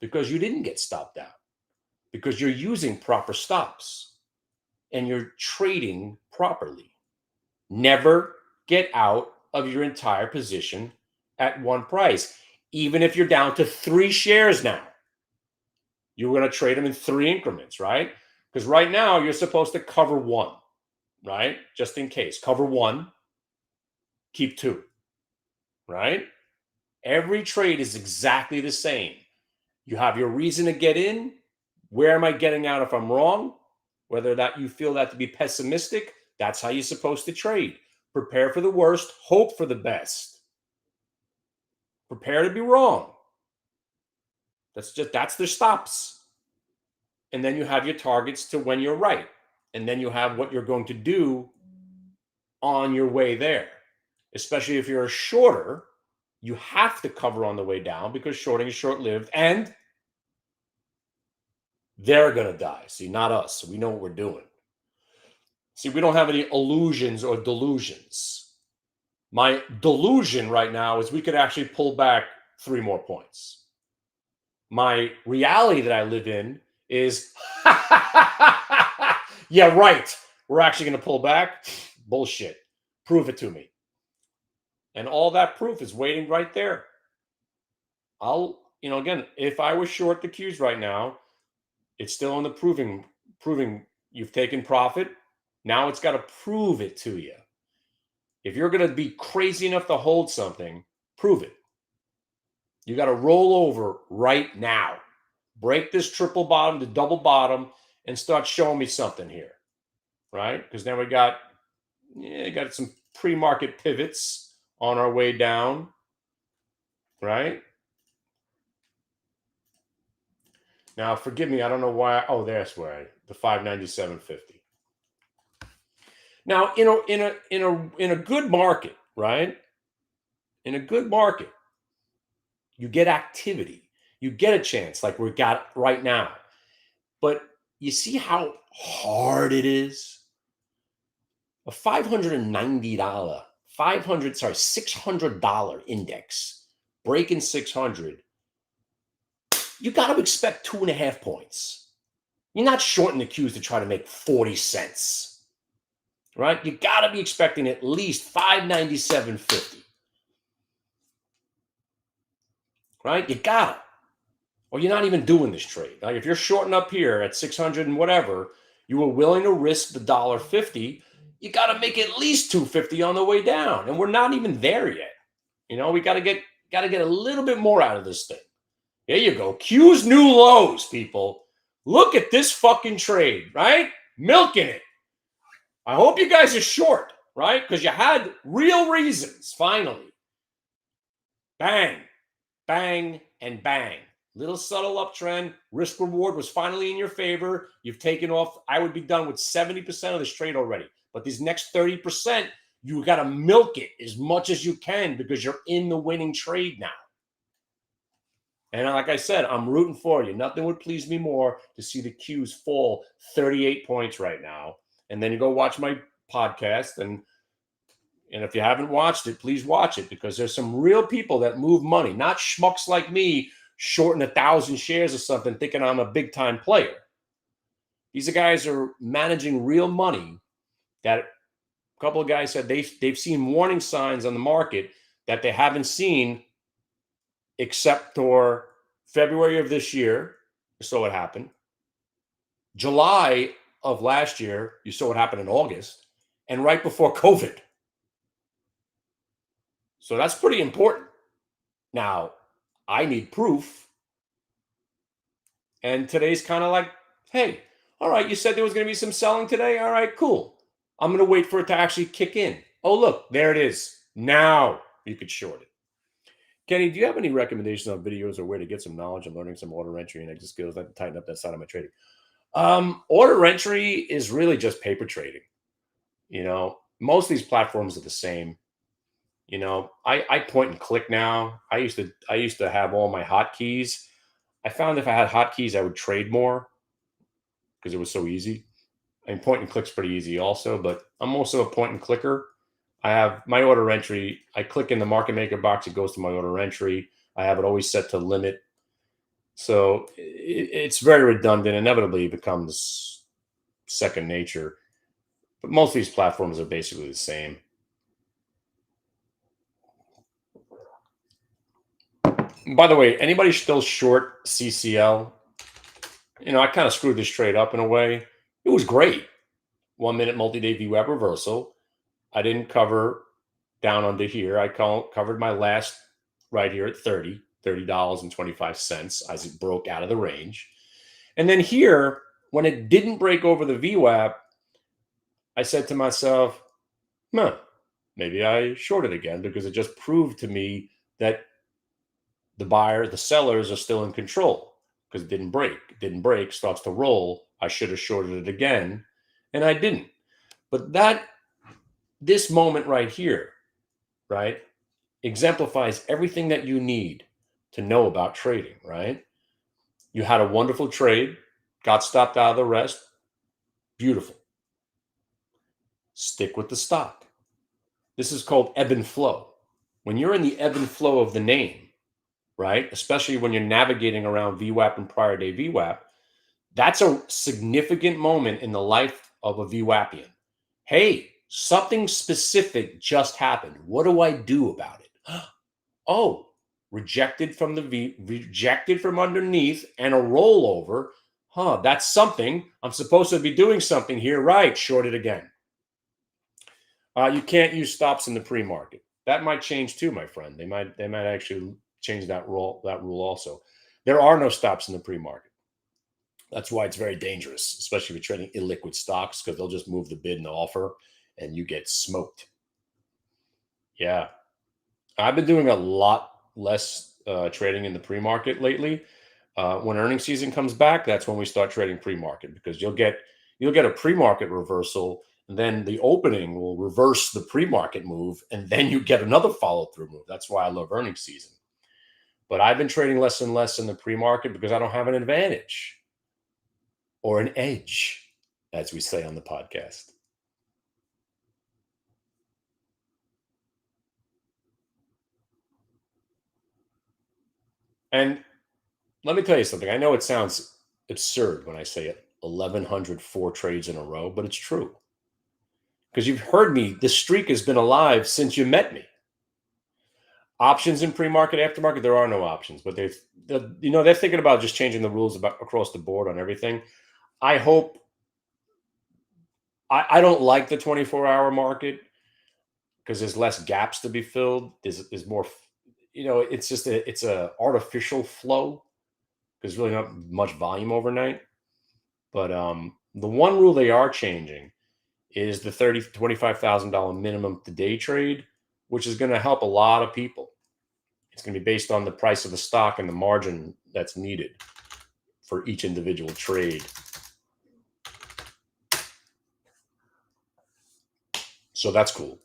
because you didn't get stopped out, because you're using proper stops and you're trading properly. Never get out of your entire position at one price. Even if you're down to 3 shares now, you're going to trade them in 3 increments, right? Because right now you're supposed to cover 1, right? Just in case. Cover 1, keep 2, right? Every trade is exactly the same. You have your reason to get in. Where am I getting out if I'm wrong? Whether that you feel that to be pessimistic, that's how you're supposed to trade. Prepare for the worst, hope for the best. Prepare to be wrong. That's their stops. And then you have your targets to when you're right. And then you have what you're going to do on your way there. Especially if you're a shorter, you have to cover on the way down because shorting is short-lived and they're going to die. See, not us. So we know what we're doing. See, we don't have any illusions or delusions. My delusion right now is we could actually pull back 3 more points. My reality that I live in is, yeah, right. We're actually going to pull back. Bullshit. Prove it to me. And all that proof is waiting right there. Again, if I was short the Qs right now, it's still on the proving you've taken profit. Now it's got to prove it to you. If you're going to be crazy enough to hold something, prove it. You got to roll over right now. Break this triple bottom to double bottom and start showing me something here, right? Because then we got some pre-market pivots on our way down, right? Now, forgive me, I don't know why. That's where the 597.50. Now, in a good market, right? In a good market, You get activity. You get a chance like we got right now. But you see how hard it is? A $590, $600 index, breaking 600, you got to expect 2.5 points. You're not shorting the Qs to try to make 40 cents, right? You got to be expecting at least 597.50, right? You got to, or you're not even doing this trade. Like if you're shorting up here at 600 and whatever, you were willing to risk the $1.50. You got to make at least 250 on the way down, and we're not even there yet. You know, we got to get a little bit more out of this thing. There you go. Q's new lows, people. Look at this fucking trade, right? Milking it. I hope you guys are short, right? Because you had real reasons, finally. Bang, bang, and bang. Little subtle uptrend. Risk reward was finally in your favor. You've taken off. I would be done with 70% of this trade already. But these next 30%, you got to milk it as much as you can because you're in the winning trade now. And like I said, I'm rooting for you. Nothing would please me more to see the Qs fall 38 points right now. And then you go watch my podcast. And if you haven't watched it, please watch it because there's some real people that move money, not schmucks like me shorting 1,000 shares or something thinking I'm a big time player. These guys are managing real money that a couple of guys said they've seen warning signs on the market that they haven't seen except for February of this year. You saw what happened. July of last year, you saw what happened in August, and right before COVID. So that's pretty important. Now, I need proof. And today's kind of like, hey, all right, you said there was going to be some selling today. All right, cool. I'm going to wait for it to actually kick in. Oh, look, there it is. Now you could short it. Kenny, do you have any recommendations on videos or where to get some knowledge and learning some order entry and exit skills? I have to tighten up that side of my trading. Order entry is really just paper trading. You know, most of these platforms are the same. You know, I point and click now. I used to have all my hotkeys. I found if I had hotkeys, I would trade more because it was so easy. And point and click's pretty easy also, but I'm also a point and clicker. I have my order entry. I click in the market maker box. It goes to my order entry. I have it always set to limit. So it's very redundant. Inevitably it becomes second nature. But most of these platforms are basically the same. By the way, anybody still short CCL? You know, I kind of screwed this trade up in a way. It was great. 1 minute multi-day VWAP reversal. I didn't cover down under here. I covered my last right here at $30.25 as it broke out of the range. And then here, when it didn't break over the VWAP, I said to myself, maybe I shorted again because it just proved to me that the sellers are still in control because it didn't break. It didn't break, starts to roll. I should have shorted it again, and I didn't. But this moment right here, right, exemplifies everything that you need to know about trading, right? You had a wonderful trade, got stopped out of the rest. Beautiful. Stick with the stock. This is called ebb and flow. When you're in the ebb and flow of the name, right, especially when you're navigating around VWAP and prior day VWAP, that's a significant moment in the life of a VWAPian. Hey, something specific just happened. What do I do about it? Oh, rejected from rejected from underneath and a rollover. That's something. I'm supposed to be doing something here. Right, short it again. You can't use stops in the pre-market. That might change too, my friend. They might actually change that rule also. There are no stops in the pre-market. That's why it's very dangerous, especially if you're trading illiquid stocks, because they'll just move the bid and the offer and you get smoked. Yeah. I've been doing a lot less trading in the pre-market lately. When earnings season comes back, that's when we start trading pre-market because you'll get a pre-market reversal, and then the opening will reverse the pre-market move, and then you get another follow-through move. That's why I love earnings season. But I've been trading less and less in the pre-market because I don't have an advantage or an edge, as we say on the podcast. And let me tell you something. I know it sounds absurd when I say it, 1,104 trades in a row, but it's true. Because you've heard me, the streak has been alive since you met me. Options in pre-market, aftermarket, there are no options, but they're thinking about just changing the rules across the board on everything. I hope. I don't like the 24-hour market because there's less gaps to be filled. There's more, it's a artificial flow. There's really not much volume overnight. But the one rule they are changing is the $25,000 minimum to day trade, which is going to help a lot of people. It's going to be based on the price of the stock and the margin that's needed for each individual trade. So that's cool.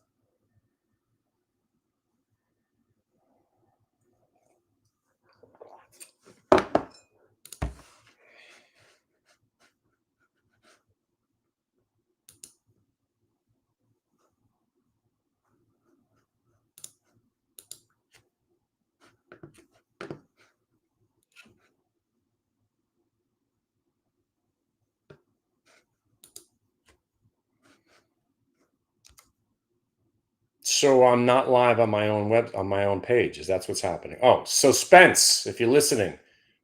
So I'm not live on my own page. Is that's what's happening? Oh, so Spence, if you're listening,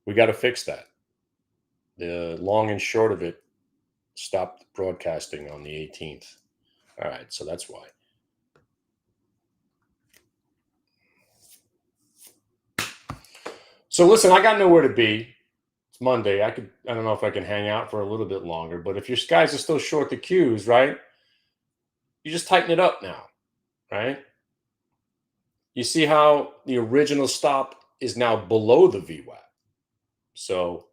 we got to fix that. The long and short of it, stopped broadcasting on the 18th. All right, so that's why. So listen, I got nowhere to be. It's Monday. I don't know if I can hang out for a little bit longer, but if your guys are still short the Qs, right? You just tighten it up now, right? You see how the original stop is now below the VWAP. So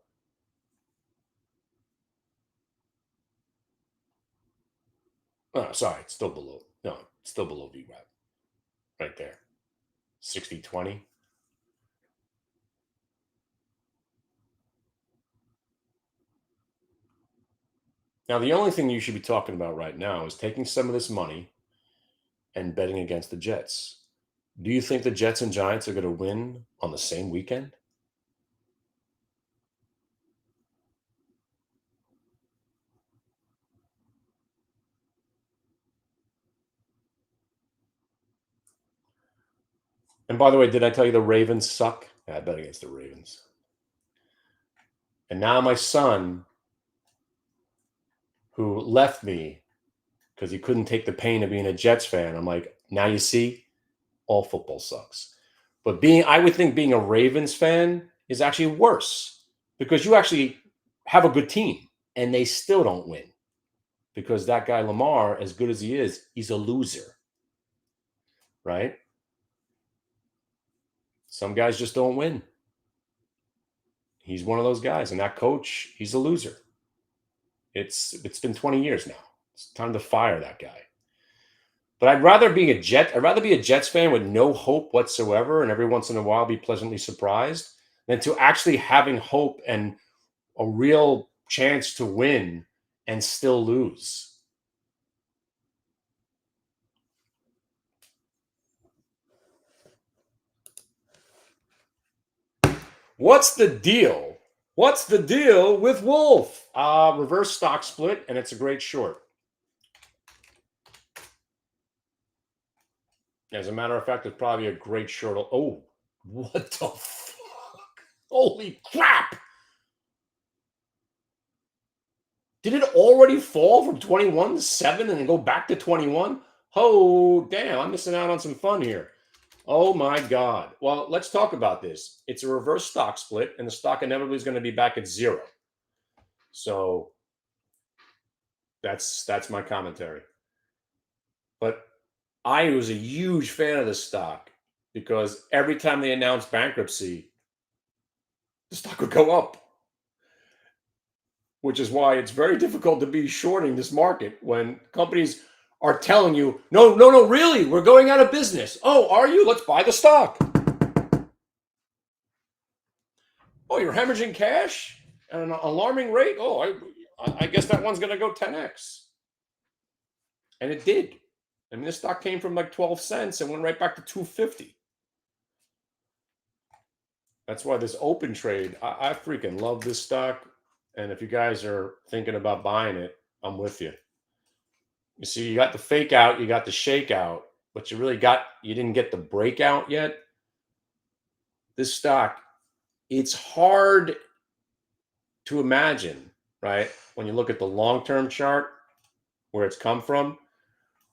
sorry, it's still below. No, it's still below VWAP. Right there. 60-20. Now, the only thing you should be talking about right now is taking some of this money and betting against the Jets. Do you think the Jets and Giants are going to win on the same weekend? And by the way, did I tell you the Ravens suck? Yeah, I bet against the Ravens. And now my son, who left me because he couldn't take the pain of being a Jets fan, I'm like, now you see, all football sucks. But I would think being a Ravens fan is actually worse because you actually have a good team and they still don't win because that guy Lamar, as good as he is, he's a loser, right? Some guys just don't win. He's one of those guys, and that coach, he's a loser. It's been 20 years now. It's time to fire that guy. But I'd rather be a Jets fan with no hope whatsoever and every once in a while be pleasantly surprised than to actually having hope and a real chance to win and still lose. What's the deal? What's the deal with Wolf? Reverse stock split, and it's a great short. As a matter of fact, it's probably a great short. Oh, what the fuck? Holy crap! Did it already fall from 21 to 7 and then go back to 21? Oh, damn, I'm missing out on some fun here. Oh, my God. Well, let's talk about this. It's a reverse stock split, and the stock inevitably is going to be back at 0. So that's my commentary. But I was a huge fan of this stock because every time they announced bankruptcy, the stock would go up, which is why it's very difficult to be shorting this market when companies are telling you, no, really, we're going out of business. Oh, are you? Let's buy the stock. Oh, you're hemorrhaging cash at an alarming rate? Oh, I guess that one's going to go 10x. And it did. I mean, this stock came from like 12 cents and went right back to 250. That's why this open trade, I freaking love this stock. And if you guys are thinking about buying it, I'm with you. You see, you got the fake out, you got the shakeout, but you didn't get the breakout yet. This stock, it's hard to imagine, right? When you look at the long-term chart, where it's come from,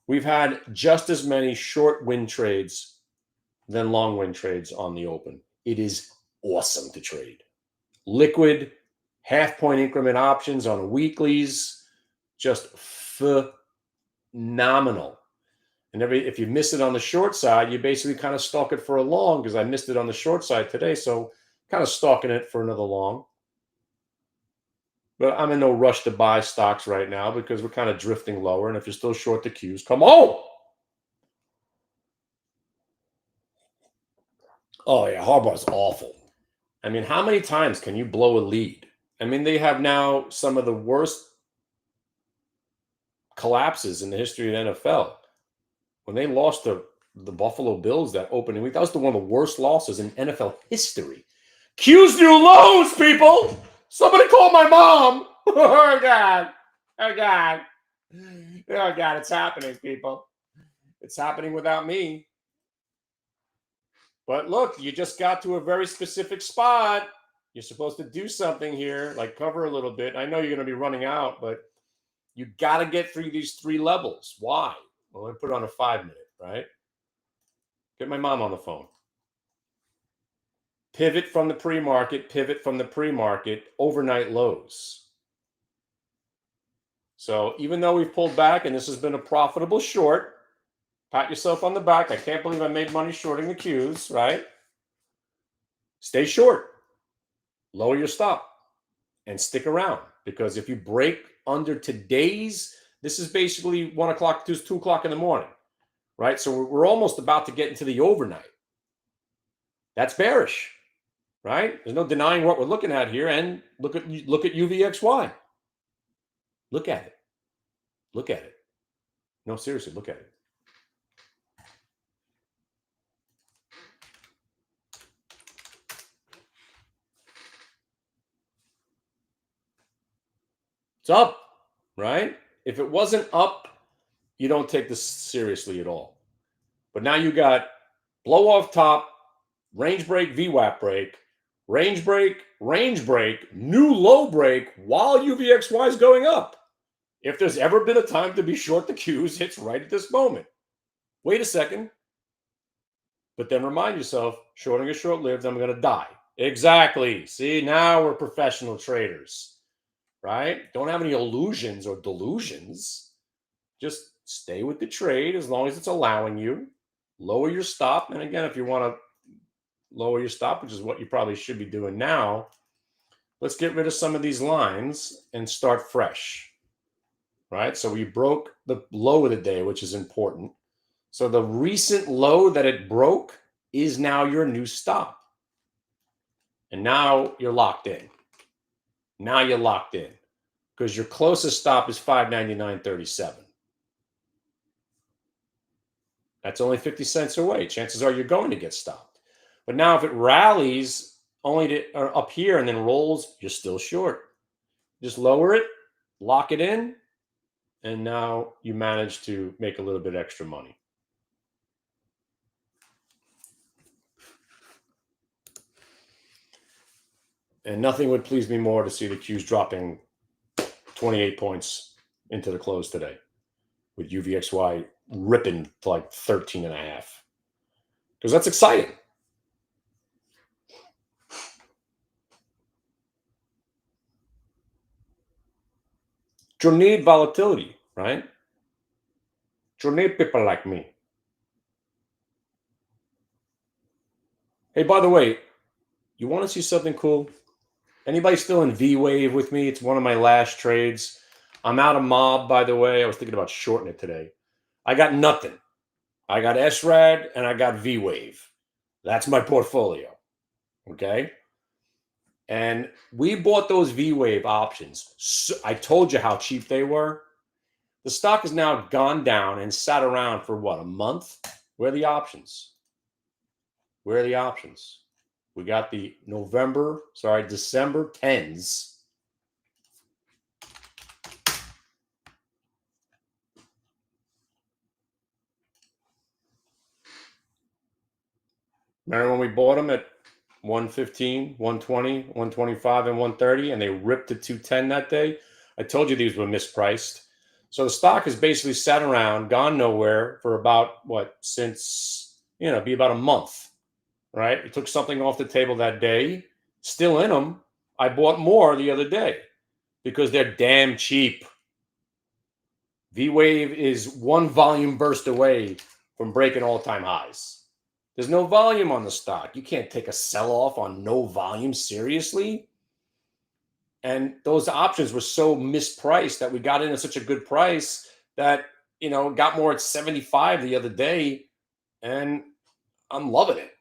we've had just as many short win trades than long win trades on the open. It is awesome to trade. Liquid, half-point increment options on weeklies, just phenomenal. And if you miss it on the short side, you basically kind of stalk it for a long, because I missed it on the short side today, so kind of stalking it for another long. But I'm in no rush to buy stocks right now because we're kind of drifting lower. And if you're still short the Qs, come on. Oh, yeah, Harbaugh's awful. I mean, how many times can you blow a lead? I mean, they have now some of the worst collapses in the history of the NFL. When they lost to the Buffalo Bills that opening week, that was one of the worst losses in NFL history. Q's new lows, people. Somebody call my mom. Oh, God. Oh, God. Oh, God, it's happening, people. It's happening without me. But look, you just got to a very specific spot. You're supposed to do something here, like cover a little bit. I know you're going to be running out, but you got to get through these 3 levels. Why? Well, let me put it on a 5-minute, right? Get my mom on the phone. Pivot from the pre-market, overnight lows. So even though we've pulled back and this has been a profitable short, pat yourself on the back. I can't believe I made money shorting the Qs, right? Stay short. Lower your stop and stick around, because if you break under today's, this is basically 1 o'clock to 2 o'clock in the morning, right? So we're almost about to get into the overnight. That's bearish, right? There's no denying what we're looking at here. And look at UVXY. Look at it. Look at it. No, seriously, look at it. It's up, right? If it wasn't up, you don't take this seriously at all. But now you got blow off top, range break, VWAP break, range break, new low break while UVXY is going up. If there's ever been a time to be short the Qs, it's right at this moment. Wait a second. But then remind yourself, shorting is short-lived, I'm going to die. Exactly. See, now we're professional traders, right? Don't have any illusions or delusions. Just stay with the trade as long as it's allowing you. Lower your stop. And again, if you want to lower your stop, which is what you probably should be doing now, let's get rid of some of these lines and start fresh, right? So we broke the low of the day, which is important. So the recent low that it broke is now your new stop. And now you're locked in. Now you're locked in because your closest stop is 599.37. That's only 50 cents away. Chances are you're going to get stopped. But now if it rallies only to up here and then rolls, you're still short. Just lower it, lock it in, and now you manage to make a little bit extra money. And nothing would please me more to see the Qs dropping 28 points into the close today, with UVXY ripping to like 13 and a half. Because that's exciting. You need volatility, right? You need people like me. Hey, by the way, you want to see something cool? Anybody still in V-Wave with me? It's one of my last trades. I'm out of mob, by the way. I was thinking about shorting it today. I got nothing. I got SRAD and I got V-Wave. That's my portfolio. Okay? And we bought those VWAP options. So I told you how cheap they were. The stock has now gone down and sat around for what, a month? Where are the options? Where are the options? We got the December 10s. Remember when we bought them at 115, 120, 125, and 130, and they ripped to 210 that day? I told you these were mispriced. So the stock has basically sat around, gone nowhere for about since, be about a month, right? It took something off the table that day, still in them. I bought more the other day because they're damn cheap. V-Wave is one volume burst away from breaking all-time highs. There's no volume on the stock. You can't take a sell-off on no volume seriously. And those options were so mispriced that we got in at such a good price that, got more at 75 the other day, and I'm loving it.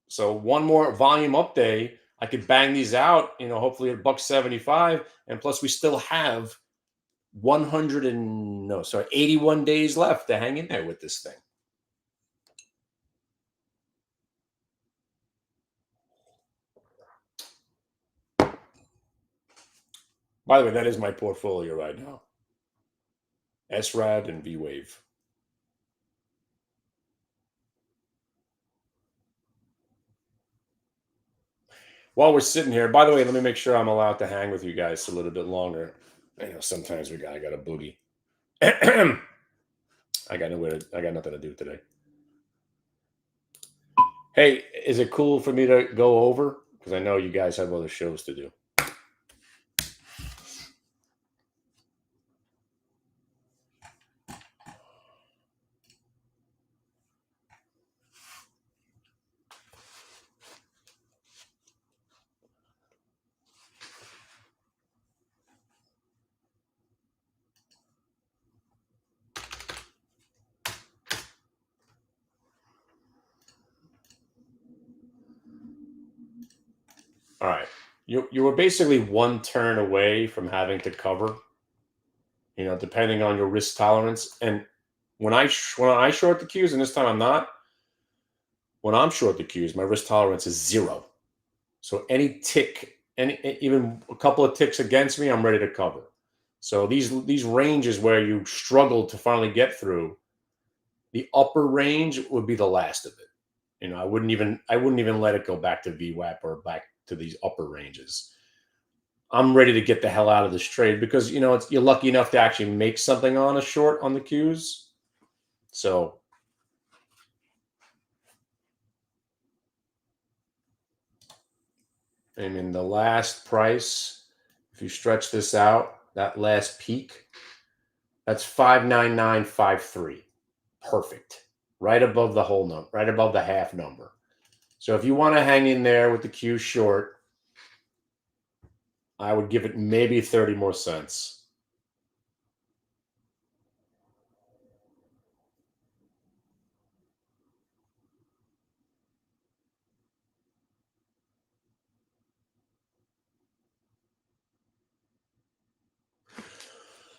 So one more volume up day, I could bang these out, hopefully at $1.75. And plus we still have 81 days left to hang in there with this thing. By the way, that is my portfolio right now. SRAD and V-Wave. While we're sitting here, by the way, let me make sure I'm allowed to hang with you guys a little bit longer. Sometimes I got a boogie. I got nothing to do today. Hey, is it cool for me to go over? Because I know you guys have other shows to do. All right. You were basically one turn away from having to cover, depending on your risk tolerance. And when I short the Qs, and this time I'm not, when I'm short the Qs, my risk tolerance is 0. So any tick, even a couple of ticks against me, I'm ready to cover. So these ranges where you struggle to finally get through, the upper range would be the last of it. I wouldn't even let it go back to VWAP or back to these upper ranges. I'm ready to get the hell out of this trade because you're lucky enough to actually make something on a short on the Qs. So the last price, if you stretch this out, that last peak, that's 59953. Perfect. Right above the whole number, right above the half number. So if you want to hang in there with the Q short, I would give it maybe 30 more cents.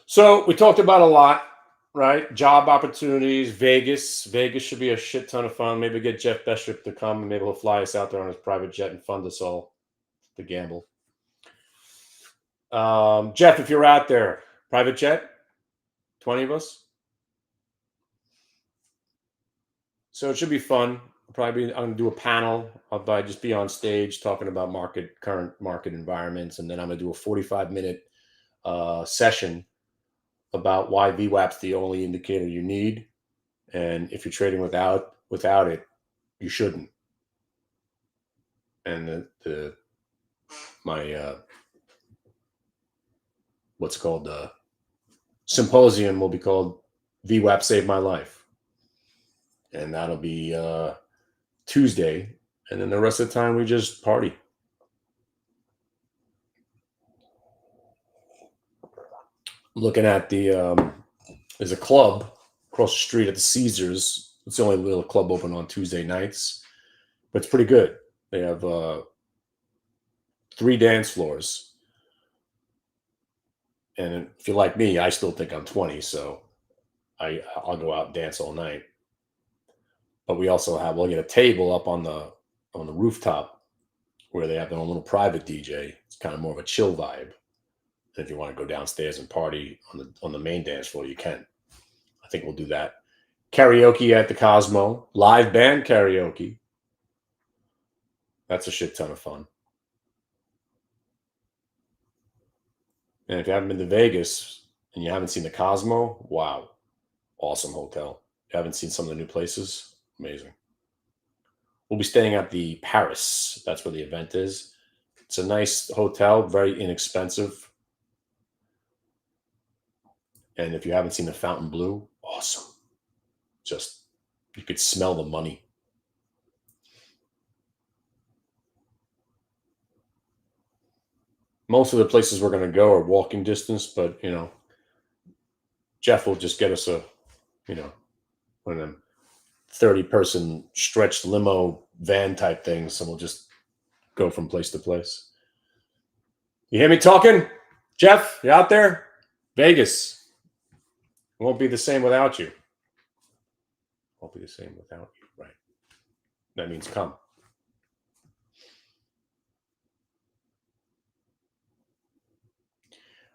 So we talked about a lot, right? Job opportunities, Vegas. Vegas should be a shit ton of fun. Maybe get Jeff Bishop to come and maybe he'll fly us out there on his private jet and fund us all to gamble. Jeff, if you're out there, private jet, 20 of us. So it should be fun. I'm going to do a panel. I'll just be on stage talking about current market environments. And then I'm going to do a 45-minute session about why VWAP's the only indicator you need. And if you're trading without it, you shouldn't. And my what's called symposium will be called VWAP Saved My Life. And that'll be Tuesday. And then the rest of the time we just party. Looking at there's a club across the street at the Caesars. It's the only little club open on Tuesday nights, but it's pretty good. They have 3 dance floors. And if you're like me, I still think I'm 20, so I'll go out and dance all night. But we'll get a table up on the rooftop where they have their own little private DJ. It's kind of more of a chill vibe. And if you want to go downstairs and party on the main dance floor, you can. I think we'll do that. Karaoke at the Cosmo, live band karaoke. That's a shit ton of fun. And if you haven't been to Vegas and you haven't seen the Cosmo, wow, awesome hotel. If you haven't seen some of the new places, amazing. We'll be staying at the Paris. That's where the event is. It's a nice hotel, very inexpensive. And if you haven't seen the Fontainebleau, awesome. Just, you could smell the money. Most of the places we're going to go are walking distance, but, you know, Jeff will just get us one of them 30-person stretched limo van type things, and we'll just go from place to place. You hear me talking? Jeff, you out there? Vegas. Won't be the same without you. Won't be the same without you, right? That means come.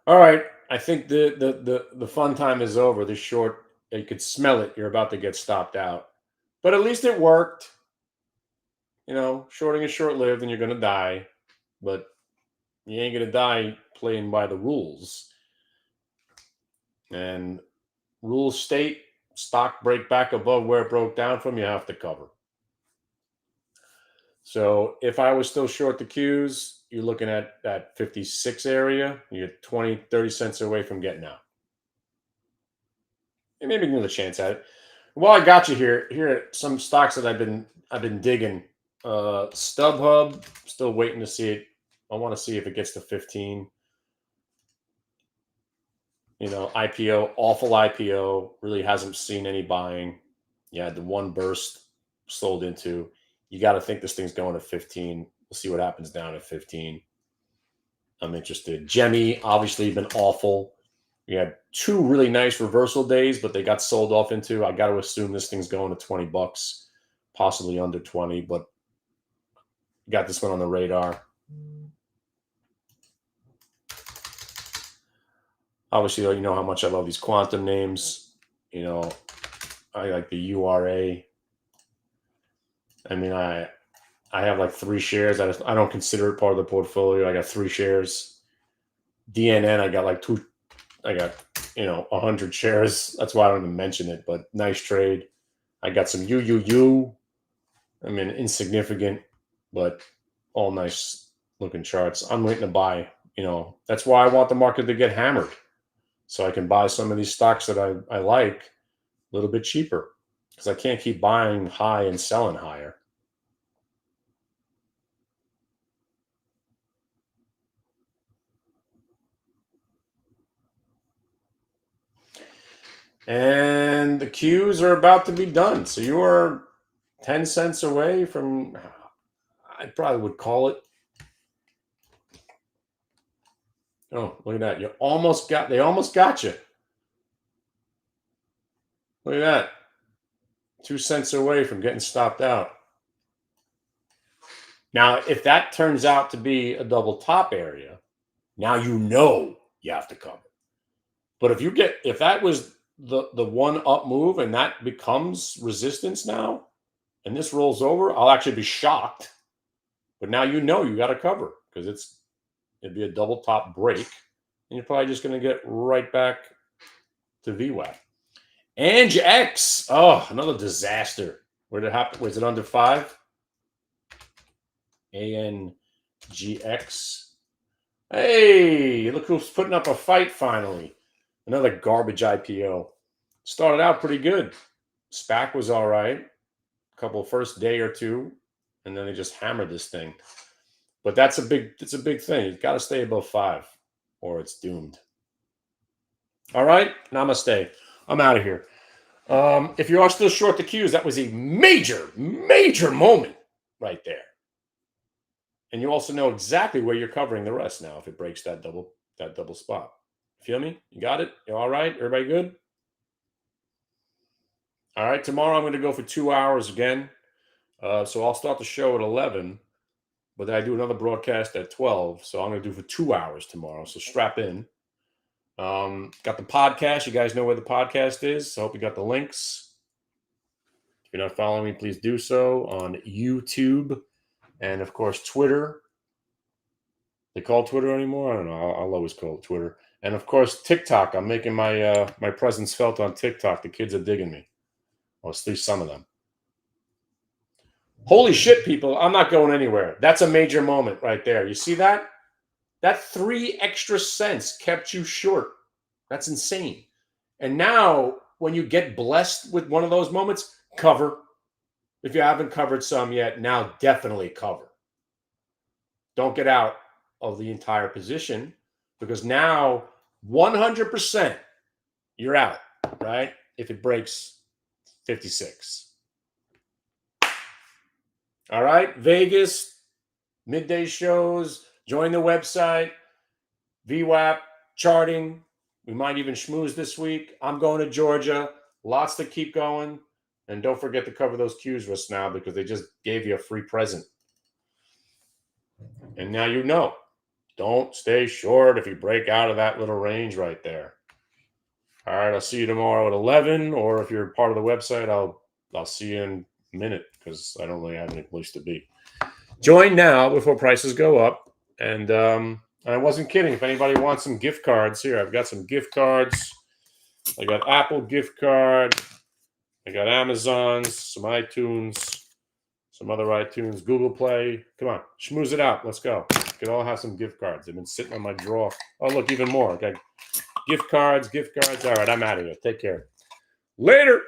All right. I think the fun time is over. The short, you could smell it. You're about to get stopped out. But at least it worked. You know, shorting is short-lived and you're going to die. But you ain't going to die playing by the rules. And rules state, stock break back above where it broke down from, you have to cover. So if I was still short the Qs, you're looking at that 56 area. You're 20, 30 cents away from getting out. And maybe another chance at it. While I got you here are some stocks that I've been digging. StubHub, still waiting to see it. I want to see if it gets to 15. You know, IPO, awful IPO, really hasn't seen any buying. You had the one burst sold into. You got to think this thing's going to 15. We'll see what happens down at 15. I'm interested. Gemmy, obviously, been awful. We had 2 really nice reversal days, but they got sold off into. I got to assume this thing's going to $20, possibly under 20, but got this one on the radar. Obviously, you know how much I love these quantum names. You know, I like the URA. I mean, I have like 3 shares. I don't consider it part of the portfolio. I got 3 shares. DNN, I got like 2. I got 100 shares. That's why I don't even mention it. But nice trade. I got some UUU. I mean, insignificant, but all nice looking charts. I'm waiting to buy. You know, that's why I want the market to get hammered, so I can buy some of these stocks that I like a little bit cheaper, because I can't keep buying high and selling higher. And the Qs are about to be done. So you are 10 cents away from, I probably would call it. Oh, look at that. They almost got you. Look at that. 2 cents away from getting stopped out. Now, if that turns out to be a double top area, now you know you have to cover. But if that was the one up move and that becomes resistance now, and this rolls over, I'll actually be shocked. But now you know you got to cover, because it'd be a double top break, and you're probably just going to get right back to VWAP. ANGX, oh, another disaster. Where did it happen? Was it under 5? ANGX. Hey, look who's putting up a fight finally. Another garbage IPO. Started out pretty good. SPAC was all right. A couple first day or 2, and then they just hammered this thing. But it's a big thing. You've got to stay above 5 or it's doomed. All right. Namaste. I'm out of here. If you are still short the Qs, that was a major, major moment right there. And you also know exactly where you're covering the rest now if it breaks that double spot. Feel me? You got it? You all right? Everybody good? All right. Tomorrow I'm going to go for 2 hours again. So I'll start the show at 11, but then I do another broadcast at 12. So I'm going to do for 2 hours tomorrow. So strap in. Got the podcast. You guys know where the podcast is. So I hope you got the links. If you're not following me, please do so on YouTube and, of course, Twitter. They call Twitter anymore? I don't know. I'll always call it Twitter. And, of course, TikTok. I'm making my my presence felt on TikTok. The kids are digging me. Or at least some of them. Holy shit, people. I'm not going anywhere. That's a major moment right there. You see that? That 3 extra cents kept you short. That's insane. And now, when you get blessed with one of those moments, cover. If you haven't covered some yet, now definitely cover. Don't get out of the entire position because now 100% you're out, right? If it breaks 56. All right, Vegas, midday shows, join the website, VWAP, charting. We might even schmooze this week. I'm going to Georgia. Lots to keep going. And don't forget to cover those Qs risks now because they just gave you a free present. And now you know. Don't stay short if you break out of that little range right there. All right, I'll see you tomorrow at 11. Or if you're part of the website, I'll see you in a minute because I don't really have any place to be. Join now before prices go up. And I wasn't kidding. If anybody wants some gift cards, here, I've got some gift cards. I got Apple gift card. I got Amazon's, some iTunes, some other iTunes, Google Play. Come on, schmooze it out. Let's go. We could all have some gift cards. They've been sitting on my drawer. Oh, look, even more. Okay. Gift cards. All right, I'm out of here. Take care. Later.